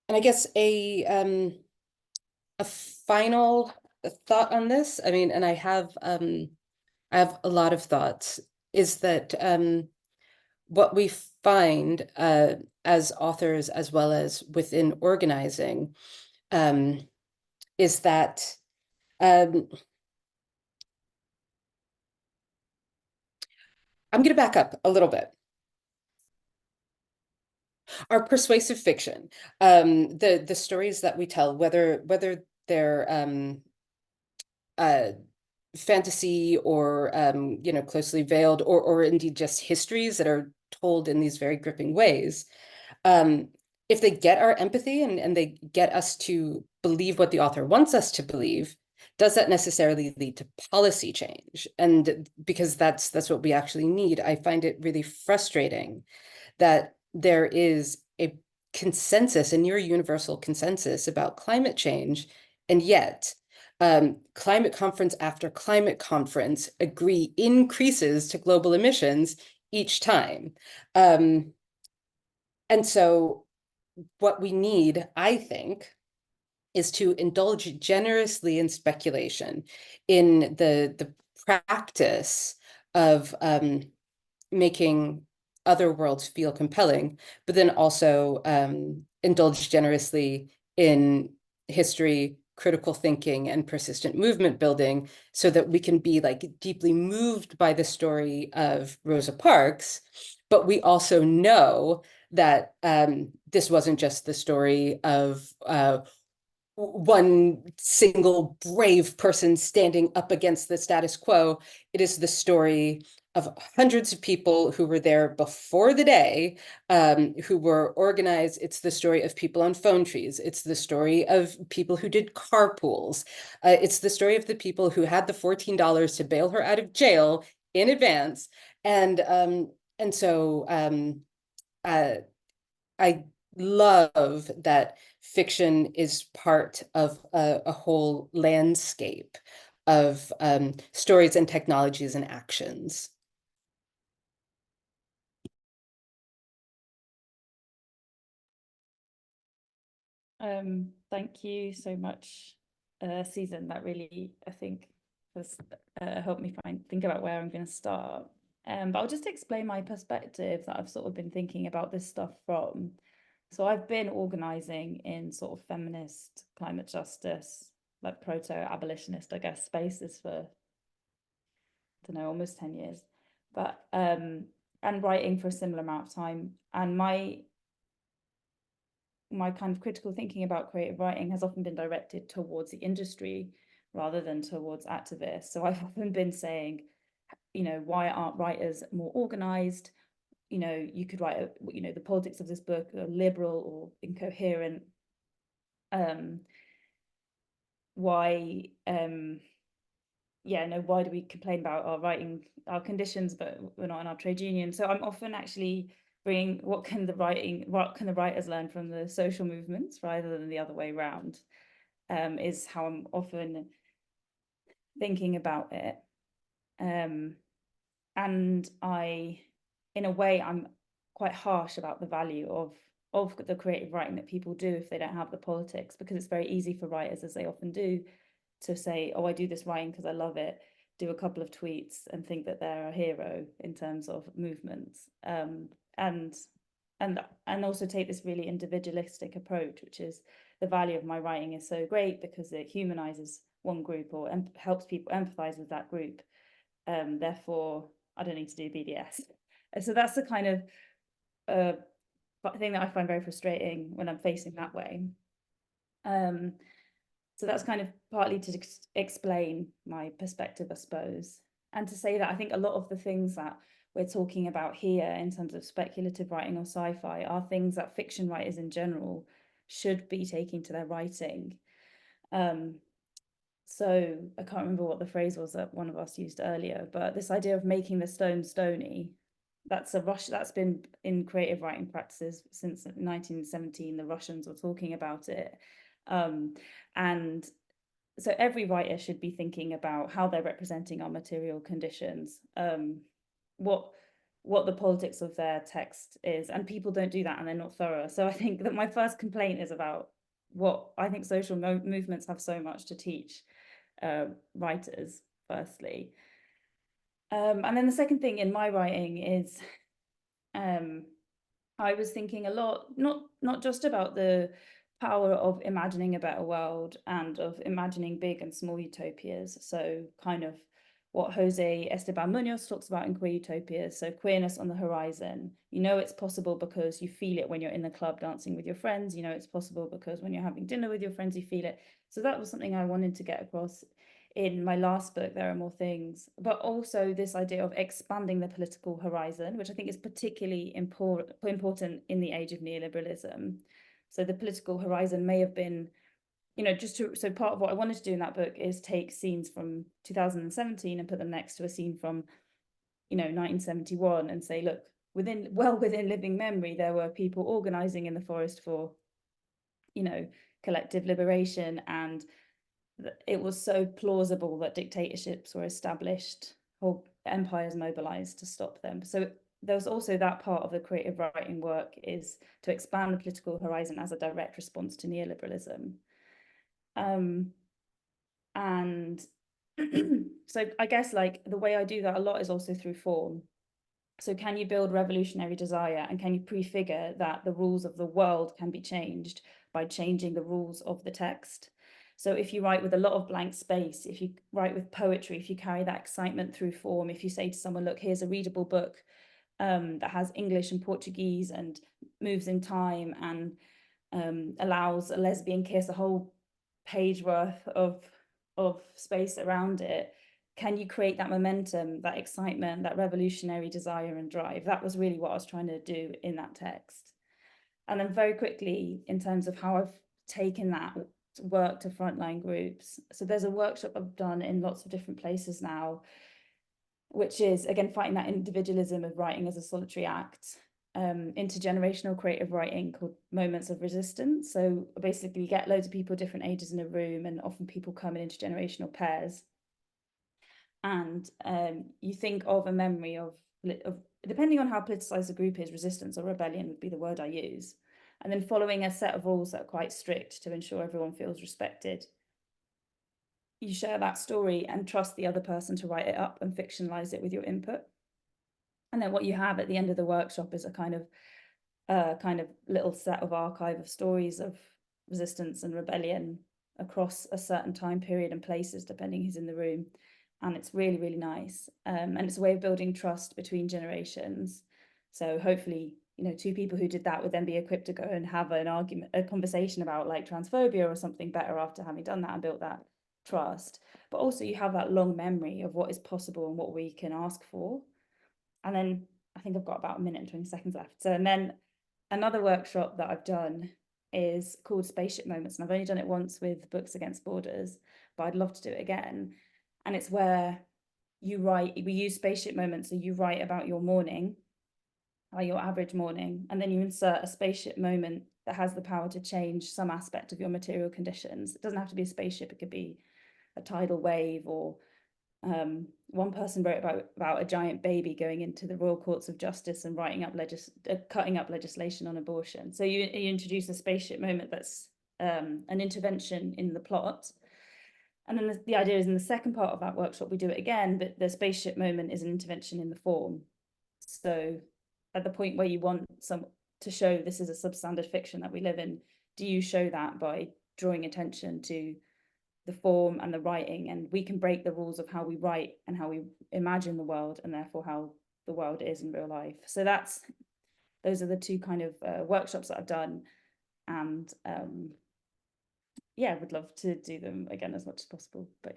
I guess a final thought on this, I mean, and I have a lot of thoughts, is that what we find as authors, as well as within organizing, is that I'm going to back up a little bit. Our persuasive fiction, the stories that we tell, whether they're fantasy or you know, closely veiled, or indeed just histories that are told in these very gripping ways, if they get our empathy and they get us to believe what the author wants us to believe, does that necessarily lead to policy change? And because that's what we actually need, I find it really frustrating that there is a consensus, a near universal consensus about climate change, and yet climate conference after climate conference agree increases to global emissions each time. And so what we need, I think, is to indulge generously in speculation, in the practice of making other worlds feel compelling, but then also indulge generously in history, critical thinking, and persistent movement building, so that we can be like deeply moved by the story of Rosa Parks, but we also know that this wasn't just the story of one single brave person standing up against the status quo. It is the story of hundreds of people who were there before the day, who were organized. It's the story of people on phone trees. It's the story of people who did carpools. It's the story of the people who had the $14 to bail her out of jail in advance. And so I love that fiction is part of a whole landscape of stories and technologies and actions. Thank you so much, Susan. That really, I think, has helped me think about where I'm going to start. But I'll just explain my perspective that I've sort of been thinking about this stuff from. So I've been organizing in sort of feminist climate justice, like proto-abolitionist, I guess, spaces for, I don't know, almost 10 years. But and writing for a similar amount of time. And my kind of critical thinking about creative writing has often been directed towards the industry rather than towards activists. So I've often been saying, you know, why aren't writers more organized? You know, you could write, you know, the politics of this book are liberal or incoherent. why why do we complain about our writing, our conditions, but we're not in our trade union? So I'm often actually bringing what can the writers learn from the social movements rather than the other way around, is how I'm often thinking about it. And in a way, I'm quite harsh about the value of the creative writing that people do if they don't have the politics, because it's very easy for writers, as they often do, to say, oh, I do this writing because I love it, do a couple of tweets and think that they're a hero in terms of movements, and also take this really individualistic approach, which is the value of my writing is so great because it humanizes one group or helps people empathize with that group. Therefore, I don't need to do BDS. So that's the kind of thing that I find very frustrating when I'm facing that way. So that's kind of partly to explain my perspective, I suppose, and to say that I think a lot of the things that we're talking about here in terms of speculative writing or sci-fi are things that fiction writers in general should be taking to their writing. So I can't remember what the phrase was that one of us used earlier, but this idea of making the stone stony, that's been in creative writing practices since 1917. The Russians were talking about it. And so every writer should be thinking about how they're representing our material conditions, what the politics of their text is, and people don't do that and they're not thorough. So I think that my first complaint is about what I think social movements have so much to teach writers, firstly. And then the second thing in my writing is I was thinking a lot, not just about the power of imagining a better world and of imagining big and small utopias. So kind of what Jose Esteban Munoz talks about in queer utopias. So queerness on the horizon. You know it's possible because you feel it when you're in the club dancing with your friends. You know it's possible because when you're having dinner with your friends, you feel it. So that was something I wanted to get across in my last book, There Are More Things, but also this idea of expanding the political horizon, which I think is particularly important in the age of neoliberalism. So the political horizon may have been, so part of what I wanted to do in that book is take scenes from 2017 and put them next to a scene from, 1971 and say, look, within living memory, there were people organizing in the forest for, collective liberation, and it was so plausible that dictatorships were established or empires mobilized to stop them. So there's also that part of the creative writing work, is to expand the political horizon as a direct response to neoliberalism. And so I guess like the way I do that a lot is also through form. So can you build revolutionary desire, and can you prefigure that the rules of the world can be changed by changing the rules of the text? So if you write with a lot of blank space, if you write with poetry, if you carry that excitement through form, if you say to someone, look, here's a readable book that has English and Portuguese and moves in time and allows a lesbian kiss, a whole page worth of space around it, can you create that momentum, that excitement, that revolutionary desire and drive? That was really what I was trying to do in that text. And then very quickly, in terms of how I've taken that work to frontline groups. So there's a workshop I've done in lots of different places now, which is, again, fighting that individualism of writing as a solitary act, intergenerational creative writing called Moments of Resistance. So basically you get loads of people different ages in a room, and often people come in intergenerational pairs. And you think of a memory of, depending on how politicized the group is, resistance or rebellion would be the word I use. And then following a set of rules that are quite strict to ensure everyone feels respected. You share that story and trust the other person to write it up and fictionalize it with your input. And then what you have at the end of the workshop is a kind of little set of archive of stories of resistance and rebellion across a certain time period and places, depending who's in the room. And it's really, really nice. And it's a way of building trust between generations. So hopefully, two people who did that would then be equipped to go and have a conversation about like transphobia or something better after having done that and built that trust. But also you have that long memory of what is possible and what we can ask for. And then I think I've got about a minute and 20 seconds left. So, and then another workshop that I've done is called Spaceship Moments, and I've only done it once with Books Against Borders, but I'd love to do it again. And it's where you write, we use spaceship moments, so you write about your morning, your average morning, and then you insert a spaceship moment that has the power to change some aspect of your material conditions. It doesn't have to be a spaceship, it could be a tidal wave, or one person wrote about a giant baby going into the Royal Courts of Justice and writing up cutting up legislation on abortion. So you introduce a spaceship moment that's an intervention in the plot. And then the idea is in the second part of that workshop, we do it again, but the spaceship moment is an intervention in the form. So at the point where you want some to show this is a substandard fiction that we live in, do you show that by drawing attention to the form and the writing? And we can break the rules of how we write and how we imagine the world, and therefore how the world is in real life. So those are the two kind of workshops that I've done, and yeah, would love to do them again as much as possible, but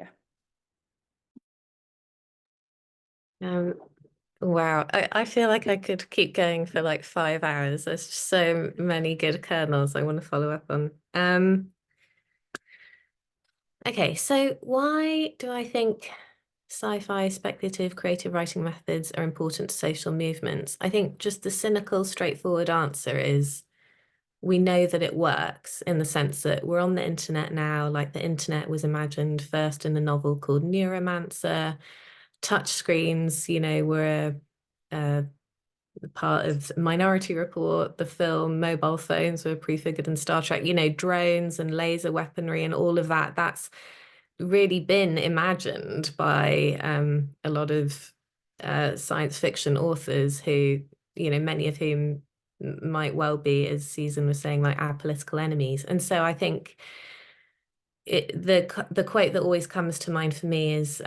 yeah. Wow, I feel like I could keep going for like 5 hours. There's just so many good kernels I want to follow up on. Okay, so why do I think sci-fi, speculative, creative writing methods are important to social movements? I think just the cynical, straightforward answer is we know that it works, in the sense that we're on the internet now. Like, the internet was imagined first in a novel called Neuromancer. Touch screens, you know, were a part of Minority Report, the film. Mobile phones were prefigured in Star Trek, you know, drones and laser weaponry and all of that. That's really been imagined by a lot of science fiction authors who, you know, many of whom might well be, as Susan was saying, like our political enemies. And so I think the quote that always comes to mind for me is,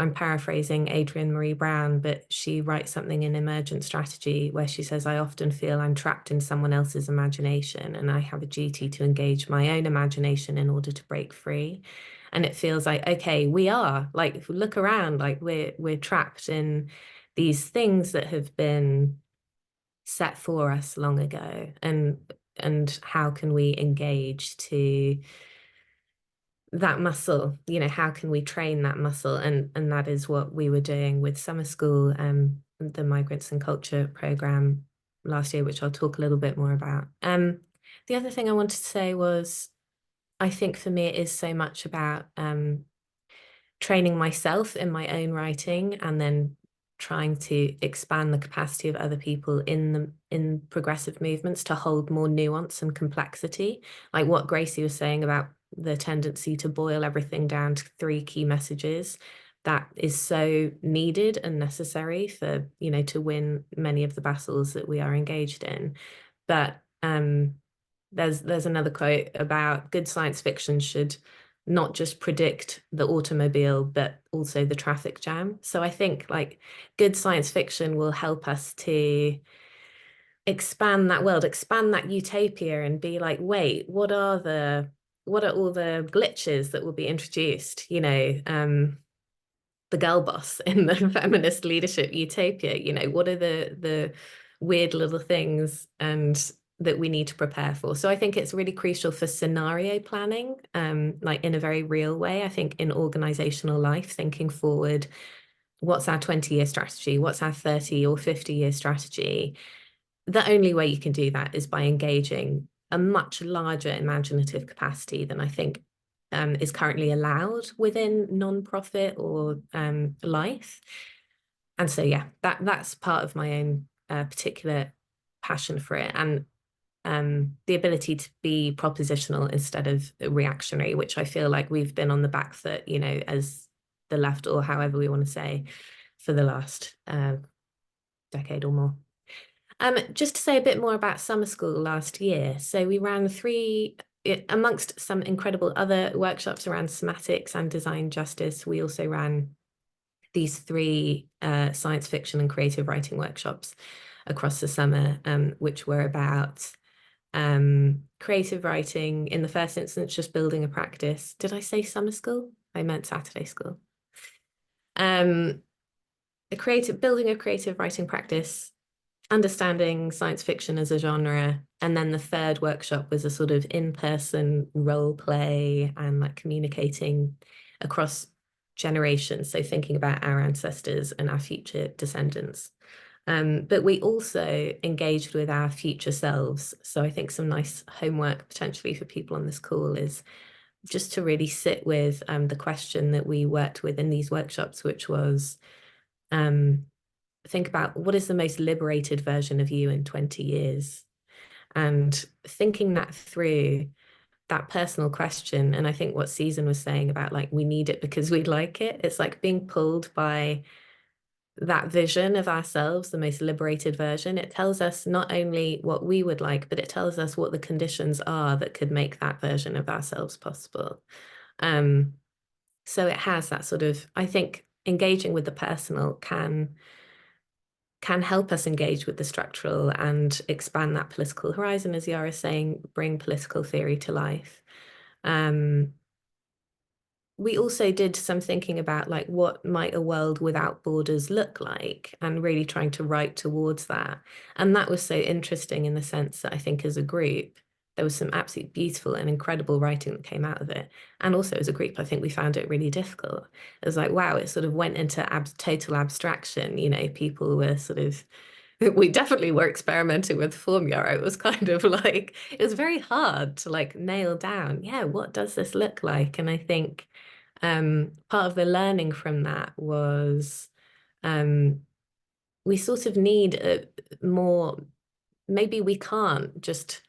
I'm paraphrasing Adrienne Marie Brown, but she writes something in Emergent Strategy where she says, I often feel I'm trapped in someone else's imagination, and I have a duty to engage my own imagination in order to break free. And it feels like, okay, we are, like, if we look around, like we're trapped in these things that have been set for us long ago, and how can we engage to that muscle? You know, how can we train that muscle? And that is what we were doing with summer school, the Migrants and Culture program last year, which I'll talk a little bit more about. The other thing I wanted to say was, I think for me it is so much about training myself in my own writing, and then trying to expand the capacity of other people in progressive movements to hold more nuance and complexity. Like what Gracie was saying about the tendency to boil everything down to 3 key messages, that is so needed and necessary for, you know, to win many of the battles that we are engaged in. But there's another quote about good science fiction should not just predict the automobile, but also the traffic jam. So I think, like, good science fiction will help us to expand that world, expand that utopia, and be like, wait, what are all the glitches that will be introduced? You know, the girl boss in the feminist leadership utopia, you know, what are the weird little things and that we need to prepare for? So I think it's really crucial for scenario planning, like in a very real way. I think in organizational life, thinking forward, what's our 20-year strategy? What's our 30 or 50-year strategy? The only way you can do that is by engaging a much larger imaginative capacity than I think is currently allowed within nonprofit or life. And so, yeah, that's part of my own particular passion for it, and the ability to be propositional instead of reactionary, which I feel like we've been on the back foot, you know, as the left, or however we want to say, for the last decade or more. Just to say a bit more about summer school last year. So we ran 3, amongst some incredible other workshops around semantics and design justice, we also ran these 3 science fiction and creative writing workshops across the summer, which were about creative writing in the first instance, just building a practice. Did I say summer school? I meant Saturday school. Building a creative writing practice understanding science fiction as a genre. And then the third workshop was a sort of in-person role play and like communicating across generations. So thinking about our ancestors and our future descendants. But we also engaged with our future selves. So I think some nice homework potentially for people on this call is just to really sit with the question that we worked with in these workshops, which was think about what is the most liberated version of you in 20 years? And thinking that through, that personal question. And I think what Susan was saying about like, we need it because we like it. It's like being pulled by that vision of ourselves, the most liberated version. It tells us not only what we would like, but it tells us what the conditions are that could make that version of ourselves possible. So it has that sort of, I think engaging with the personal can help us engage with the structural and expand that political horizon, as Yara is saying, bring political theory to life. We also did some thinking about like what might a world without borders look like, and really trying to write towards that. And that was so interesting in the sense that I think as a group, there was some absolutely beautiful and incredible writing that came out of it. And also as a group, I think we found it really difficult. It was like, wow, it sort of went into total abstraction. You know, people were sort of, we definitely were experimenting with formula. It was kind of like, it was very hard to like nail down, yeah, what does this look like? And I think part of the learning from that was we sort of need a more, maybe we can't just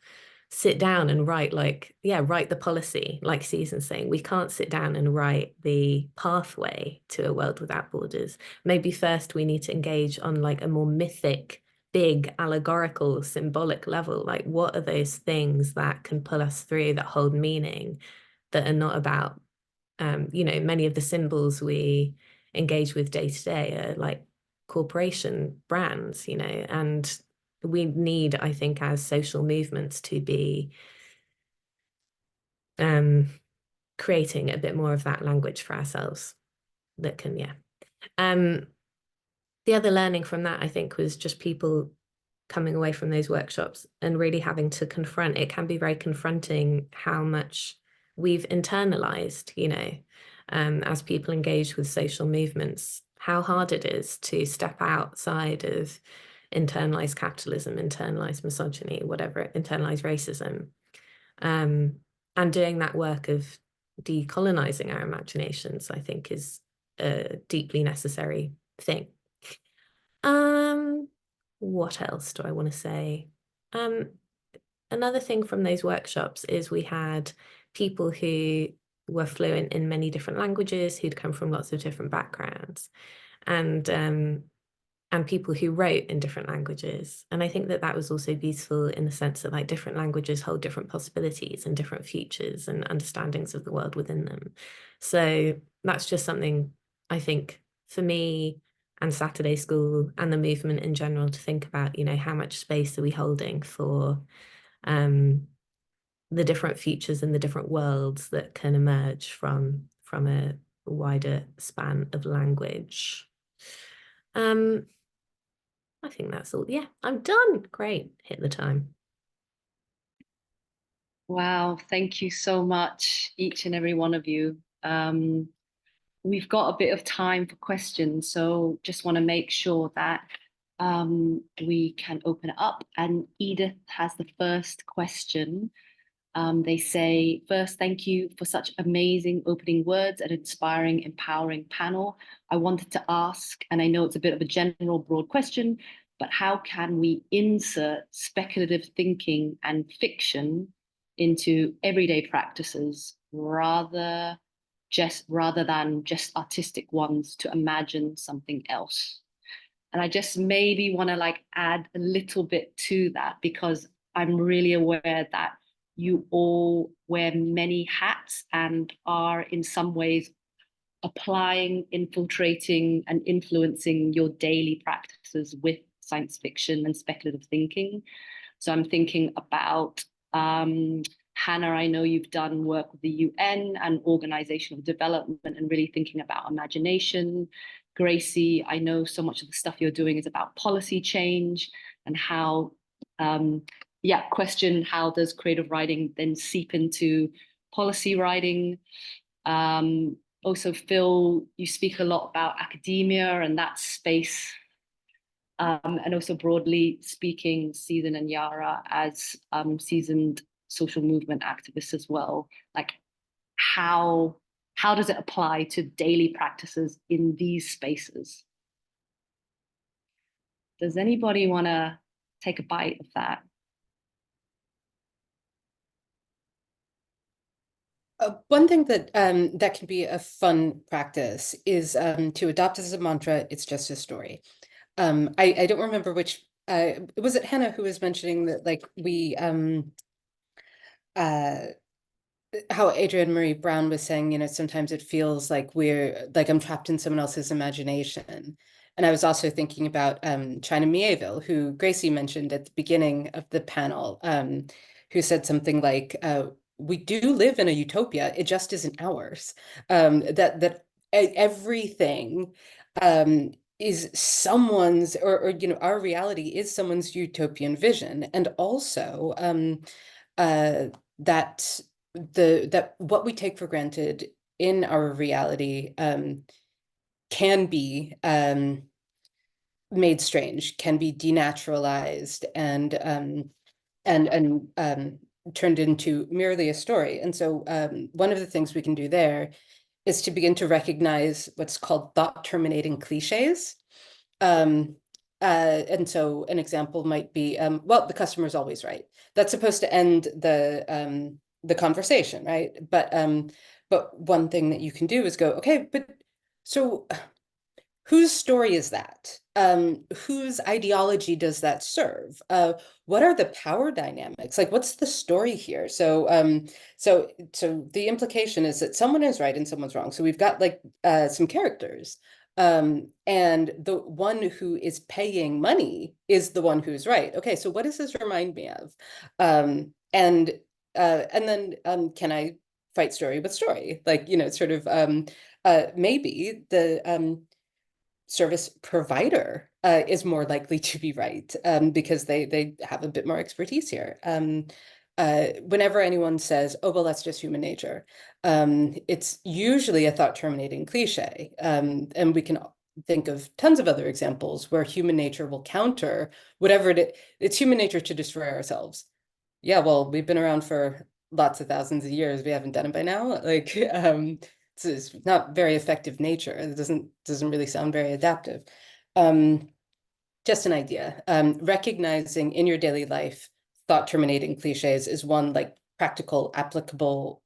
sit down and write like, yeah, write the policy, like Susan's saying. We can't sit down and write the pathway to a world without borders. Maybe first we need to engage on like a more mythic, big, allegorical, symbolic level. Like what are those things that can pull us through, that hold meaning, that are not about, you know, many of the symbols we engage with day to day are like corporation brands, you know, and we need, I think, as social movements to be creating a bit more of that language for ourselves that can, yeah. The other learning from that, I think, was just people coming away from those workshops and really having to confront, it can be very confronting how much we've internalized, you know, as people engage with social movements, how hard it is to step outside of internalized capitalism, internalized misogyny, whatever, internalized racism, and doing that work of decolonizing our imaginations, I think, is a deeply necessary thing. What else do I want to say? Another thing from those workshops is we had people who were fluent in many different languages, who'd come from lots of different backgrounds, and people who wrote in different languages. And I think that that was also beautiful in the sense that like different languages hold different possibilities and different futures and understandings of the world within them. So that's just something I think for me and Saturday School and the movement in general to think about, you know, how much space are we holding for the different futures and the different worlds that can emerge from a wider span of language. I think that's all. Yeah, I'm done. Great. Hit the time. Wow, thank you so much, each and every one of you. We've got a bit of time for questions, so just want to make sure that we can open it up. And Edith has the first question. They say, first, thank you for such amazing opening words and inspiring, empowering panel. I wanted to ask, and I know it's a bit of a general, broad question, but how can we insert speculative thinking and fiction into everyday practices rather than just artistic ones to imagine something else? And I just maybe want to like add a little bit to that, because I'm really aware that you all wear many hats and are in some ways applying, infiltrating, and influencing your daily practices with science fiction and speculative thinking. So I'm thinking about Hanna, I know you've done work with the UN and organizational development and really thinking about imagination. Gracie, I know so much of the stuff you're doing is about policy change and how, question how does creative writing then seep into policy writing? Also, Phil, you speak a lot about academia and that space. And also broadly speaking, Season and Yara as seasoned social movement activists as well. Like how does it apply to daily practices in these spaces? Does anybody want to take a bite of that? One thing that that can be a fun practice is to adopt as a mantra, it's just a story. I don't remember which, was it Hanna who was mentioning that like we, how Adrienne Marie Brown was saying, you know, sometimes it feels like I'm trapped in someone else's imagination. And I was also thinking about China Mieville, who Gracie mentioned at the beginning of the panel, who said something like, we do live in a utopia, it just isn't ours. That everything is someone's, or you know, our reality is someone's utopian vision. And also that what we take for granted in our reality can be made strange, can be denaturalized and turned into merely a story. And so one of the things we can do there is to begin to recognize what's called thought terminating cliches. And so an example might be, well, the customer's always right. That's supposed to end the conversation, right? But one thing that you can do is go, okay, but so whose story is that? Whose ideology does that serve? What are the power dynamics? Like, what's the story here? So the implication is that someone is right and someone's wrong. So we've got like some characters. And the one who is paying money is the one who's right. Okay, so what does this remind me of? And then can I fight story with story? Like, you know, sort of maybe the service provider is more likely to be right because they have a bit more expertise here. Whenever anyone says, oh, well, that's just human nature, it's usually a thought terminating cliche. And we can think of tons of other examples where human nature will counter whatever it's human nature to destroy ourselves. Yeah, well, we've been around for lots of thousands of years. We haven't done it by now. Like, it's not very effective nature. It doesn't really sound very adaptive. Just an idea. Recognizing in your daily life thought terminating cliches is one like practical, applicable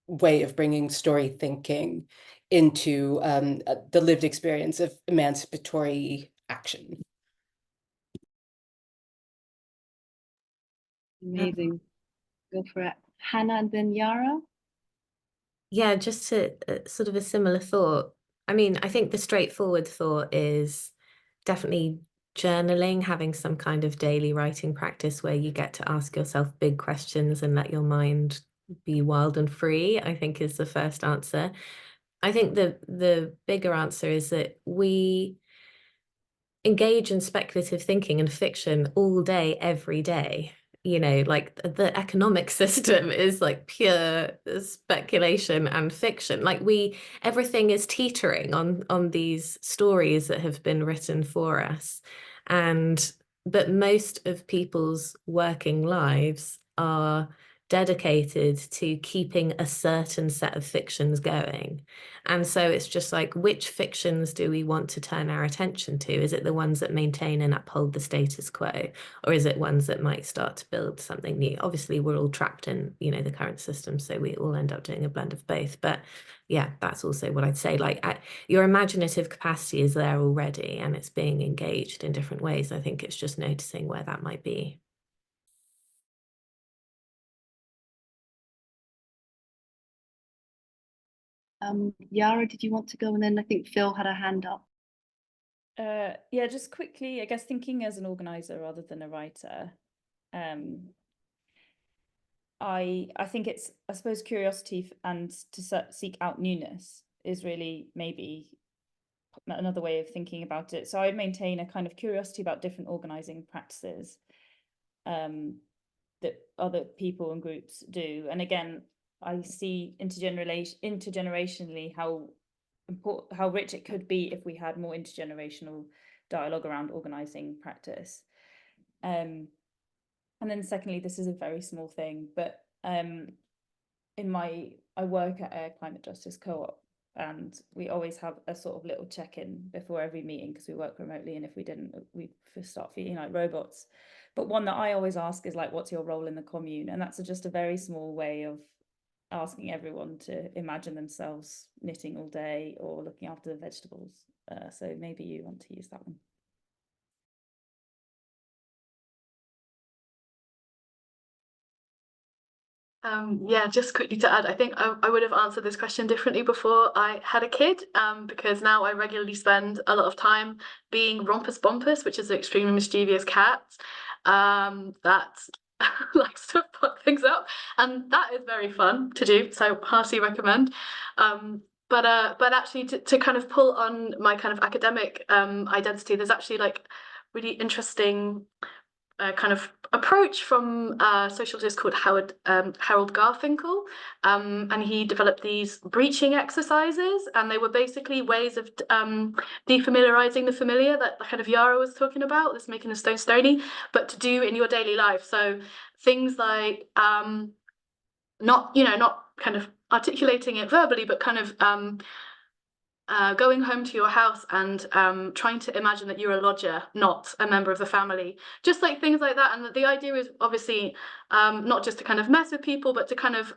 way of bringing story thinking into the lived experience of emancipatory action. Amazing. Go for it. Hanna and then Yara. Yeah, just to sort of a similar thought. I mean, I think the straightforward thought is definitely journaling, having some kind of daily writing practice where you get to ask yourself big questions and let your mind be wild and free, I think is the first answer. I think the bigger answer is that we engage in speculative thinking and fiction all day, every day. You know, like the economic system is like pure speculation and fiction. Like everything is teetering on these stories that have been written for us. But most of people's working lives are dedicated to keeping a certain set of fictions going. And so it's just like, which fictions do we want to turn our attention to? Is it the ones that maintain and uphold the status quo? Or is it ones that might start to build something new? Obviously, we're all trapped in, you know, the current system, so we all end up doing a blend of both. But yeah, that's also what I'd say. Like your imaginative capacity is there already and it's being engaged in different ways. I think it's just noticing where that might be. Yara, did you want to go? And then I think Phil had a hand up. Yeah, just quickly, I guess thinking as an organizer rather than a writer, I think it's, I suppose, curiosity and to seek out newness is really maybe another way of thinking about it. So I maintain a kind of curiosity about different organizing practices that other people and groups do. And again, I see intergenerationally how rich it could be if we had more intergenerational dialogue around organizing practice. And then secondly, this is a very small thing, but I work at a climate justice co-op, and we always have a sort of little check-in before every meeting because we work remotely, and if we didn't, we'd start feeling like robots. But one that I always ask is like, what's your role in the commune? And that's just a very small way of asking everyone to imagine themselves knitting all day or looking after the vegetables. So maybe you want to use that one. Yeah, just quickly to add, I think I would have answered this question differently before I had a kid, because now I regularly spend a lot of time being Rompus Bompus, which is an extremely mischievous cat that likes to fuck things up, and that is very fun to do, so heartily recommend. But actually to kind of pull on my kind of academic identity, there's actually like really interesting kind of approach from a sociologist called Harold Garfinkel, and he developed these breaching exercises, and they were basically ways of defamiliarizing the familiar that kind of Yara was talking about, this making the stone stony, but to do in your daily life. So things like not kind of articulating it verbally, but kind of going home to your house and trying to imagine that you're a lodger, not a member of the family, just like things like that. And the idea is obviously not just to kind of mess with people, but to kind of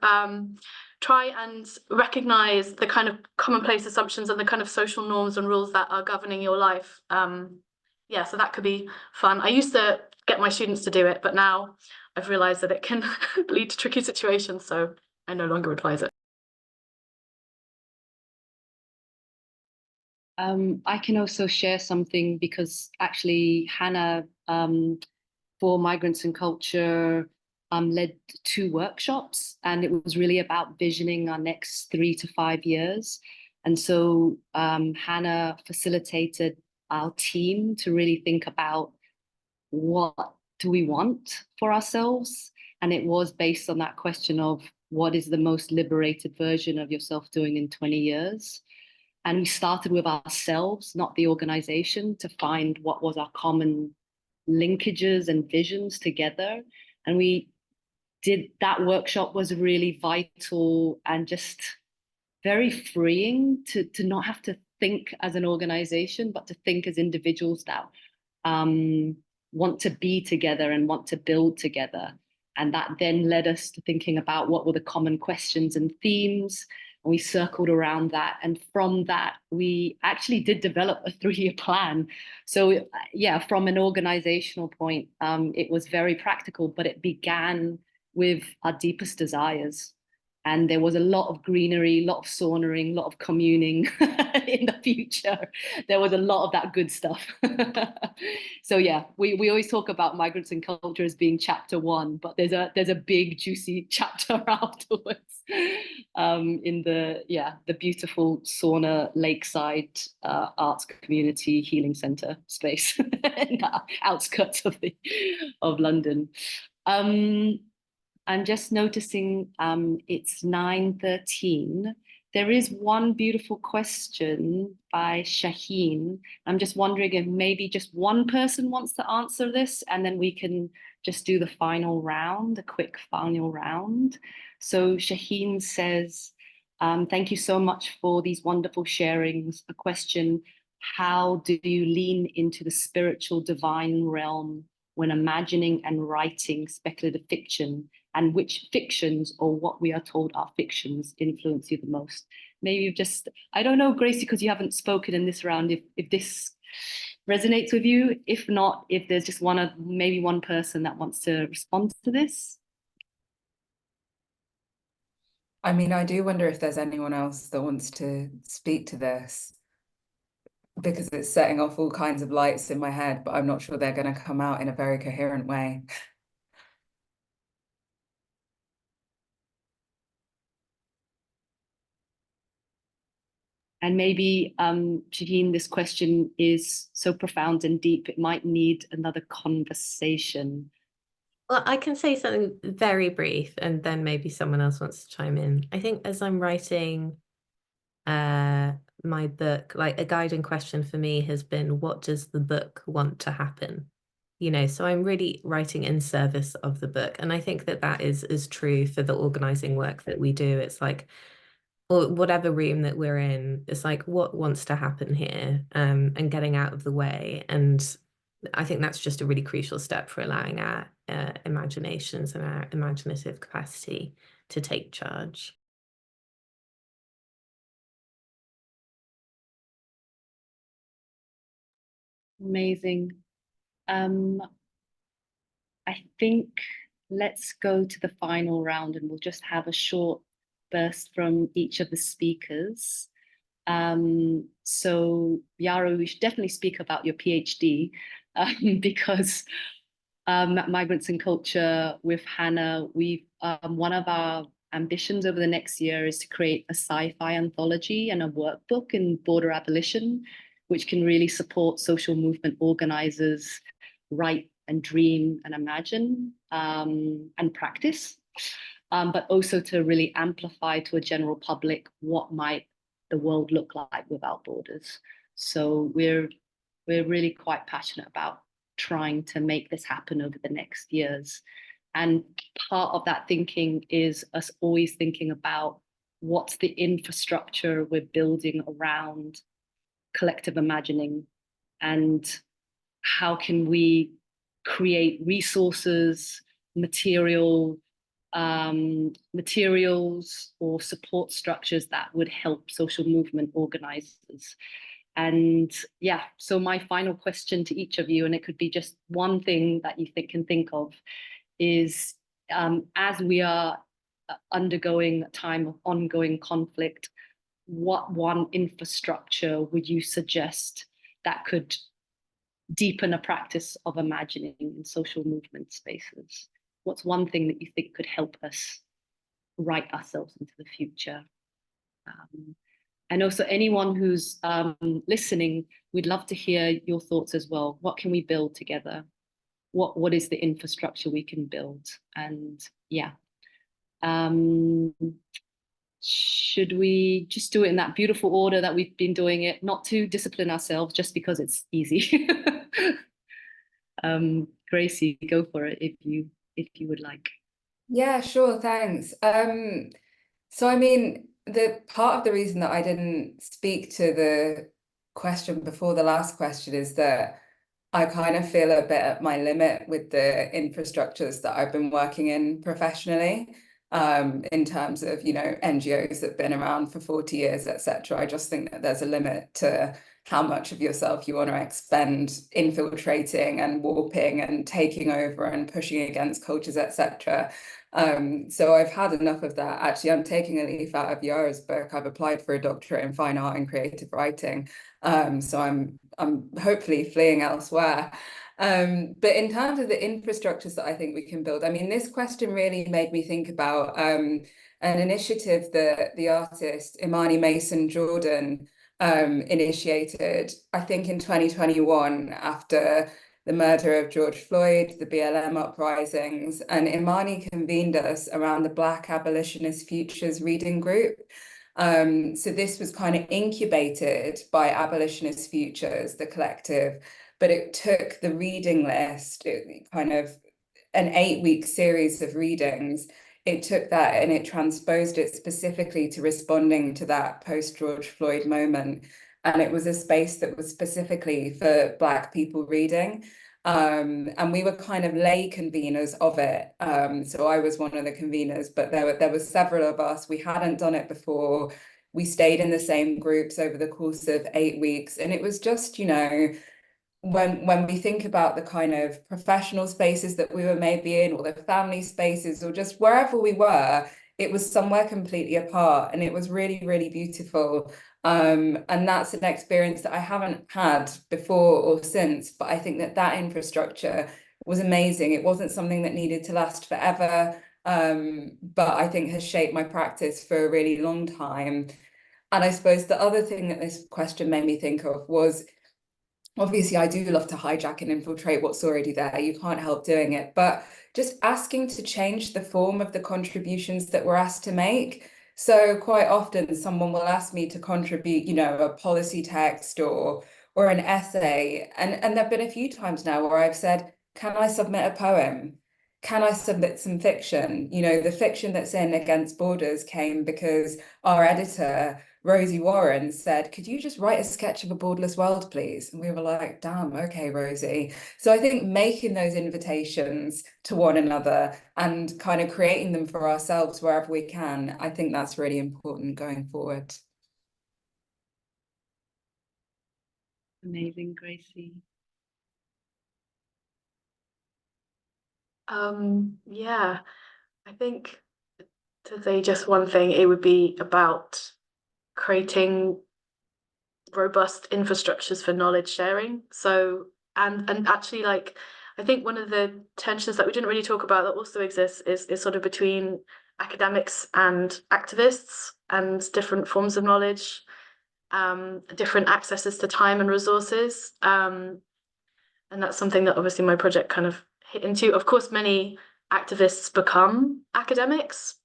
try and recognize the kind of commonplace assumptions and the kind of social norms and rules that are governing your life. Yeah, so that could be fun. I used to get my students to do it, but now I've realized that it can lead to tricky situations, so I no longer advise it. I can also share something because actually Hanna, for Migrants and Culture, led 2 workshops, and it was really about visioning our next 3 to 5 years. And so Hanna facilitated our team to really think about what do we want for ourselves. And it was based on that question of what is the most liberated version of yourself doing in 20 years? And we started with ourselves, not the organization, to find what was our common linkages and visions together. And we did that. Workshop was really vital and just very freeing to not have to think as an organization, but to think as individuals that want to be together and want to build together. And that then led us to thinking about what were the common questions and themes. And we circled around that. And from that, we actually did develop a 3-year plan. So yeah, from an organizational point, it was very practical, but it began with our deepest desires. And there was a lot of greenery, a lot of saunering, a lot of communing in the future. There was a lot of that good stuff. So yeah, we always talk about Migrants and Culture as being chapter 1, but there's a big juicy chapter afterwards in the beautiful sauna lakeside arts community healing centre space in the outskirts of London. I'm just noticing it's 9:13. There is one beautiful question by Shaheen. I'm just wondering if maybe just one person wants to answer this, and then we can just do the final round, a quick final round. So Shaheen says, thank you so much for these wonderful sharings. A question: how do you lean into the spiritual divine realm when imagining and writing speculative fiction? And which fictions, or what we are told are fictions, influence you the most? Maybe just, I don't know, Gracie, because you haven't spoken in this round, if this resonates with you. If not, if there's just maybe one person that wants to respond to this. I mean, I do wonder if there's anyone else that wants to speak to this, because it's setting off all kinds of lights in my head, but I'm not sure they're going to come out in a very coherent way. And maybe, Shaheen, this question is so profound and deep, it might need another conversation. Well, I can say something very brief and then maybe someone else wants to chime in. I think as I'm writing my book, like a guiding question for me has been, what does the book want to happen? You know, so I'm really writing in service of the book. And I think that that is true for the organizing work that we do. It's like, or whatever room that we're in, it's like, what wants to happen here, and getting out of the way. And I think that's just a really crucial step for allowing our imaginations and our imaginative capacity to take charge. Amazing. I think let's go to the final round and we'll just have a short burst from each of the speakers. So Yara, we should definitely speak about your PhD because Migrants and Culture with Hanna, we've one of our ambitions over the next year is to create a sci-fi anthology and a workbook in border abolition, which can really support social movement organizers write and dream and imagine and practice, but also to really amplify to a general public what might the world look like without borders. So we're really quite passionate about trying to make this happen over the next years. And part of that thinking is us always thinking about what's the infrastructure we're building around collective imagining, and how can we create resources, materials or support structures that would help social movement organizers. And yeah, so my final question to each of you, and it could be just one thing that you can think of, is as we are undergoing a time of ongoing conflict, what one infrastructure would you suggest that could deepen a practice of imagining in social movement spaces? What's one thing that you think could help us write ourselves into the future? And also anyone who's listening, we'd love to hear your thoughts as well. What can we build together? What is the infrastructure we can build? And yeah, should we just do it in that beautiful order that we've been doing it, not to discipline ourselves just because it's easy? Gracie, go for it if you would like. Yeah, sure, thanks. So I mean, the part of the reason that I didn't speak to the question before the last question is that I kind of feel a bit at my limit with the infrastructures that I've been working in professionally, in terms of, you know, NGOs that have been around for 40 years, etc. I just think that there's a limit to how much of yourself you want to expend infiltrating and warping and taking over and pushing against cultures, etc. So I've had enough of that. Actually, I'm taking a leaf out of Yara's book. I've applied for a doctorate in fine art and creative writing. So I'm hopefully fleeing elsewhere. But in terms of the infrastructures that I think we can build, I mean, this question really made me think about an initiative that the artist Imani Mason Jordan initiated, I think in 2021, after the murder of George Floyd, the BLM uprisings, and Imani convened us around the Black Abolitionist Futures Reading Group. So this was kind of incubated by Abolitionist Futures, the collective, but it took the reading list, kind of an 8-week series of readings. It took that and it transposed it specifically to responding to that post-George Floyd moment. And it was a space that was specifically for Black people reading. And we were kind of lay conveners of it. So I was one of the conveners, but there were several of us. We hadn't done it before. We stayed in the same groups over the course of 8 weeks. And it was just, you know, when we think about the kind of professional spaces that we were maybe in, or the family spaces, or just wherever we were, it was somewhere completely apart. And it was really, really beautiful. And that's an experience that I haven't had before or since, but I think that that infrastructure was amazing. It wasn't something that needed to last forever, but I think has shaped my practice for a really long time. And I suppose the other thing that this question made me think of was, obviously, I do love to hijack and infiltrate what's already there. You can't help doing it. But just asking to change the form of the contributions that we're asked to make. So quite often someone will ask me to contribute, you know, a policy text or an essay. And there've been a few times now where I've said, can I submit a poem? Can I submit some fiction? You know, the fiction that's in Against Borders came because our editor, Rosie Warren, said, could you just write a sketch of a borderless world, please? And we were like, damn, okay, Rosie. So I think making those invitations to one another and kind of creating them for ourselves wherever we can, I think that's really important going forward. Amazing, Gracie. Yeah, I think to say just one thing, it would be about creating robust infrastructures for knowledge sharing. So, and actually, like, I think one of the tensions that we didn't really talk about that also exists is sort of between academics and activists and different forms of knowledge, different accesses to time and resources. And that's something that obviously my project kind of hit into. Of course, many activists become academics.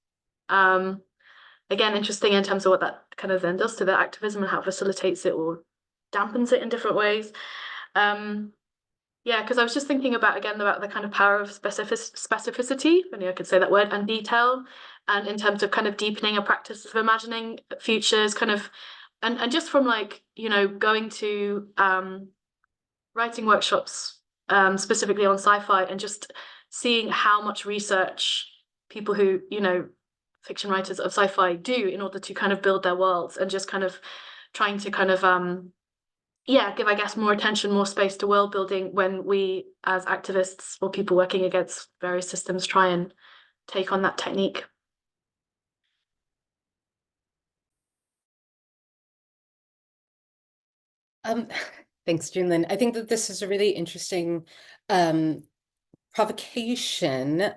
Again, interesting in terms of what that kind of then does to their activism and how it facilitates it or dampens it in different ways. Yeah, because I was just thinking about the kind of power of specificity, if only I could say that word, and detail, and in terms of kind of deepening a practice of imagining futures, kind of, and just from like, you know, going to writing workshops specifically on sci-fi and just seeing how much research people who, you know, fiction writers of sci-fi do in order to kind of build their worlds, and just kind of trying to kind of give, I guess, more attention, more space to world building when we as activists or people working against various systems try and take on that technique. Thanks, Joon-Lynn. I think that this is a really interesting provocation.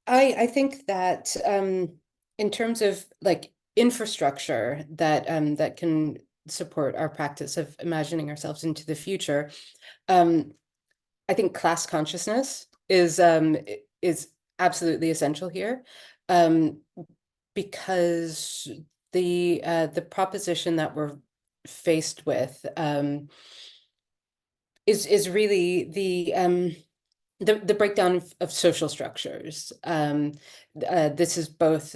I think that in terms of like infrastructure that that can support our practice of imagining ourselves into the future, I think class consciousness is absolutely essential here, because the proposition that we're faced with is really the breakdown of social structures. This is both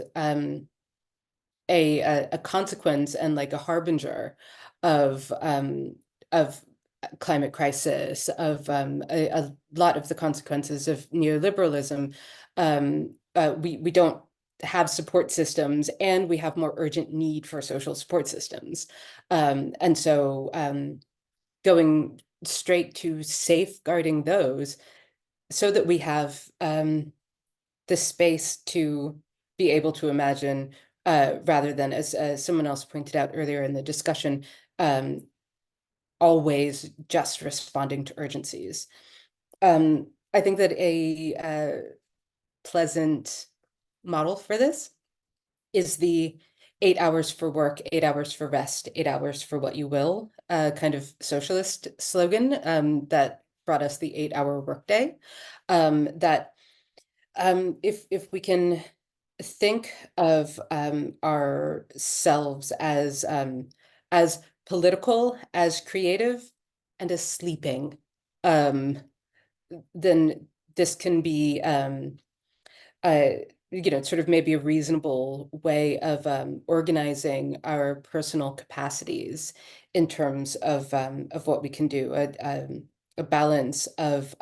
a consequence and like a harbinger of climate crisis, of a lot of the consequences of neoliberalism. We don't have support systems, and we have more urgent need for social support systems. And so going straight to safeguarding those so that we have the space to be able to imagine, rather than, as someone else pointed out earlier in the discussion, always just responding to urgencies. I think that a pleasant model for this is the 8 hours for work, 8 hours for rest, 8 hours for what you will, kind of socialist slogan that brought us the 8-hour workday. That if we can think of ourselves as political, as creative, and as sleeping, then this can be you know, sort of maybe a reasonable way of organizing our personal capacities in terms of what we can do, a balance of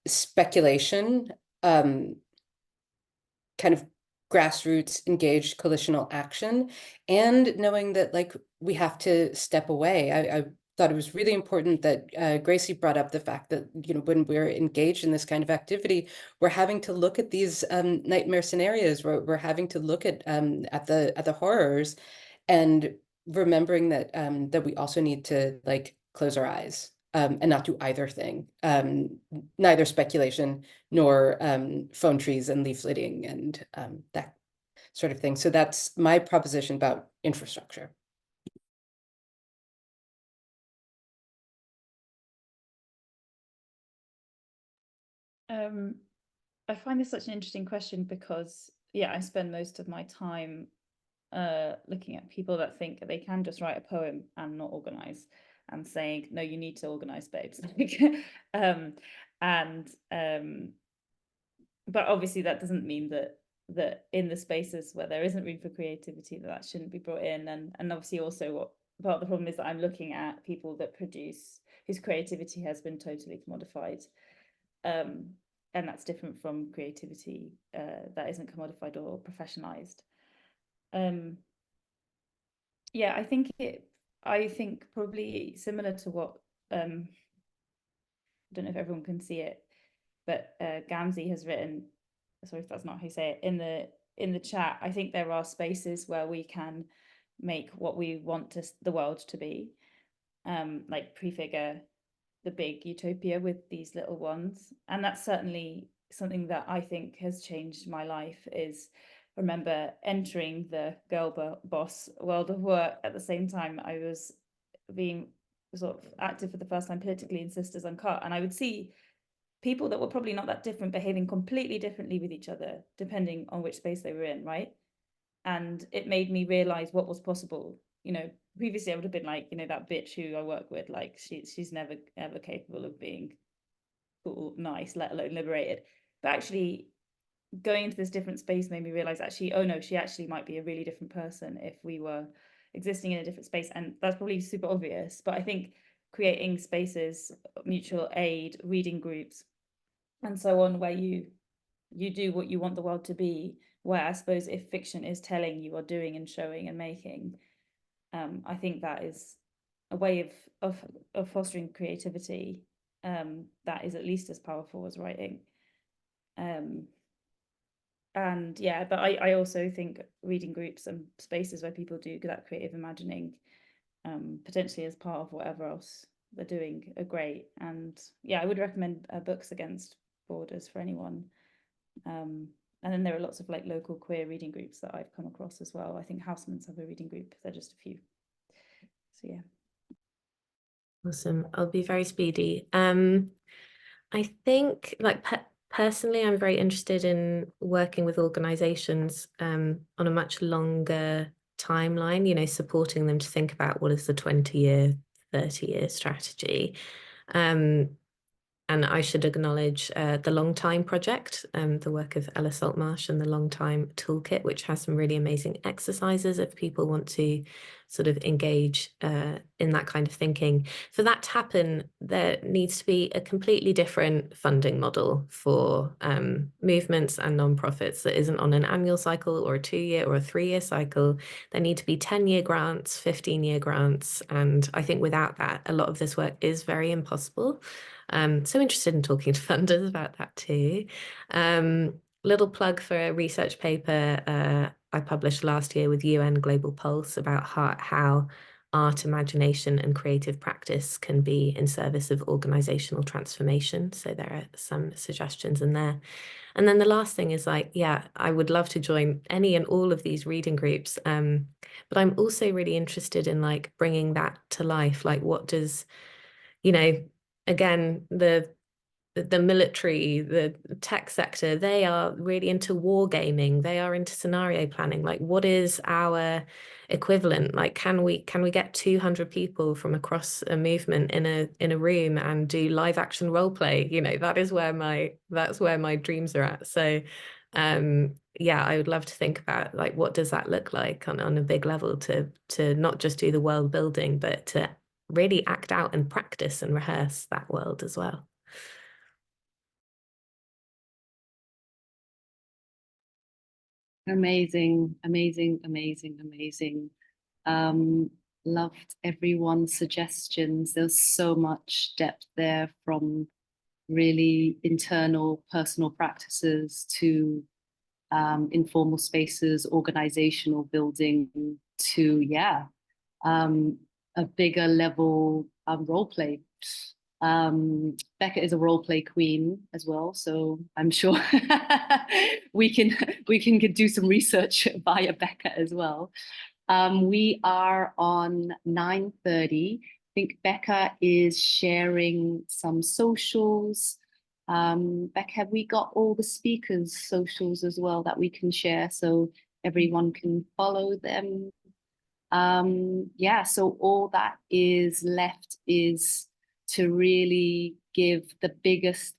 speculation, kind of grassroots engaged coalitional action, and knowing that like we have to step away. I thought it was really important that Gracie brought up the fact that, you know, when we're engaged in this kind of activity, we're having to look at these nightmare scenarios. We're having to look at the horrors, and remembering that that we also need to like close our eyes and not do either thing, neither speculation nor phone trees and leafleting and that sort of thing. So that's my proposition about infrastructure. I find this such an interesting question because, yeah, I spend most of my time looking at people that think that they can just write a poem and not organize, and saying, no, you need to organize, babes. But obviously that doesn't mean that in the spaces where there isn't room for creativity, that shouldn't be brought in. And obviously also what part of the problem is that I'm looking at people that produce whose creativity has been totally commodified. And that's different from creativity that isn't commodified or professionalized. Yeah, I think probably similar to what I don't know if everyone can see it, but Gamzee has written, sorry if that's not how you say it, in the chat. I think there are spaces where we can make what we want the world to be, like prefigure the big utopia with these little ones. And that's certainly something that I think has changed my life. Is remember entering the girl boss world of work at the same time I was being sort of active for the first time politically in Sisters Uncut, and I would see people that were probably not that different behaving completely differently with each other depending on which space they were in, right? And it made me realize what was possible. You know, previously I would have been like, you know, that bitch who I work with, like she's never ever capable of being cool, nice, let alone liberated. But actually going into this different space made me realize actually, oh no, she actually might be a really different person if we were existing in a different space. And that's probably super obvious, but I think creating spaces, mutual aid, reading groups, and so on, where you do what you want the world to be, where I suppose if fiction is telling, you are doing and showing and making, I think that is a way of fostering creativity that is at least as powerful as writing. And yeah, but I also think reading groups and spaces where people do that creative imagining, potentially as part of whatever else they're doing, are great. And yeah, I would recommend Books Against Borders for anyone. And then there are lots of like local queer reading groups that I've come across as well. I think Housemans have a reading group. They're just a few. So yeah. Awesome. I'll be very speedy. I think like personally, I'm very interested in working with organizations on a much longer timeline, you know, supporting them to think about what is the 20-year, 30-year strategy. And I should acknowledge the Long Time Project, the work of Ella Saltmarsh and the Long Time Toolkit, which has some really amazing exercises if people want to sort of engage in that kind of thinking. For that to happen, there needs to be a completely different funding model for movements and nonprofits that isn't on an annual cycle or a 2-year or a 3-year cycle. There need to be 10-year grants, 15-year grants. And I think without that, a lot of this work is very impossible. So interested in talking to funders about that too. Little plug for a research paper I published last year with UN Global Pulse about how art, imagination and creative practice can be in service of organizational transformation. So there are some suggestions in there. And then the last thing is like, yeah, I would love to join any and all of these reading groups. But I'm also really interested in like bringing that to life. Like what does, you know, again, the military, the tech sector, they are really into wargaming. They are into scenario planning. Like, what is our equivalent? Like, can we get 200 people from across a movement in a room and do live action role play? You know, that's where my dreams are at. So, yeah, I would love to think about like what does that look like on a big level to not just do the world building, but to really act out and practice and rehearse that world as well. Amazing, amazing, amazing, amazing. Loved everyone's suggestions. There's so much depth there, from really internal personal practices to informal spaces, organizational building to, yeah, a bigger level role play. Becca is a role play queen as well, so I'm sure we can do some research via Becca as well. We are on 9:30. I think Becca is sharing some socials. Becca, have we got all the speakers' socials as well that we can share so everyone can follow them? Yeah, so all that is left is to really give the biggest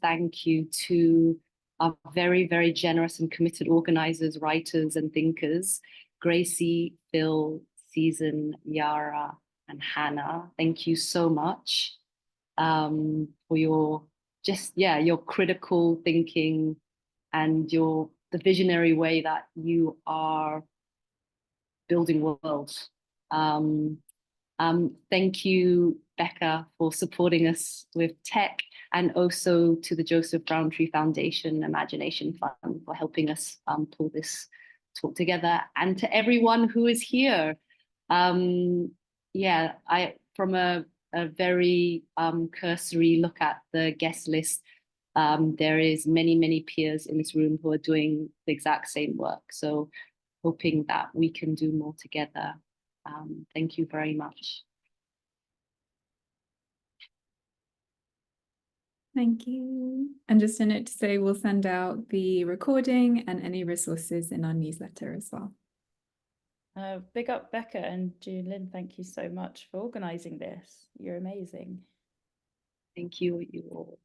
thank you to our very, very generous and committed organizers, writers, and thinkers, Gracie, Phil, Season, Yara, and Hanna. Thank you so much for your your critical thinking and the visionary way that you are building worlds. Thank you, Becca, for supporting us with tech, and also to the Joseph Rowntree Foundation Imagination Fund for helping us pull this talk together, and to everyone who is here. Yeah, from a very cursory look at the guest list, there is many peers in this room who are doing the exact same work. So hoping that we can do more together. Thank you very much. Thank you. And just a note to say, we'll send out the recording and any resources in our newsletter as well. Big up Becca and Joon-Lynn, thank you so much for organising this. You're amazing. Thank you all.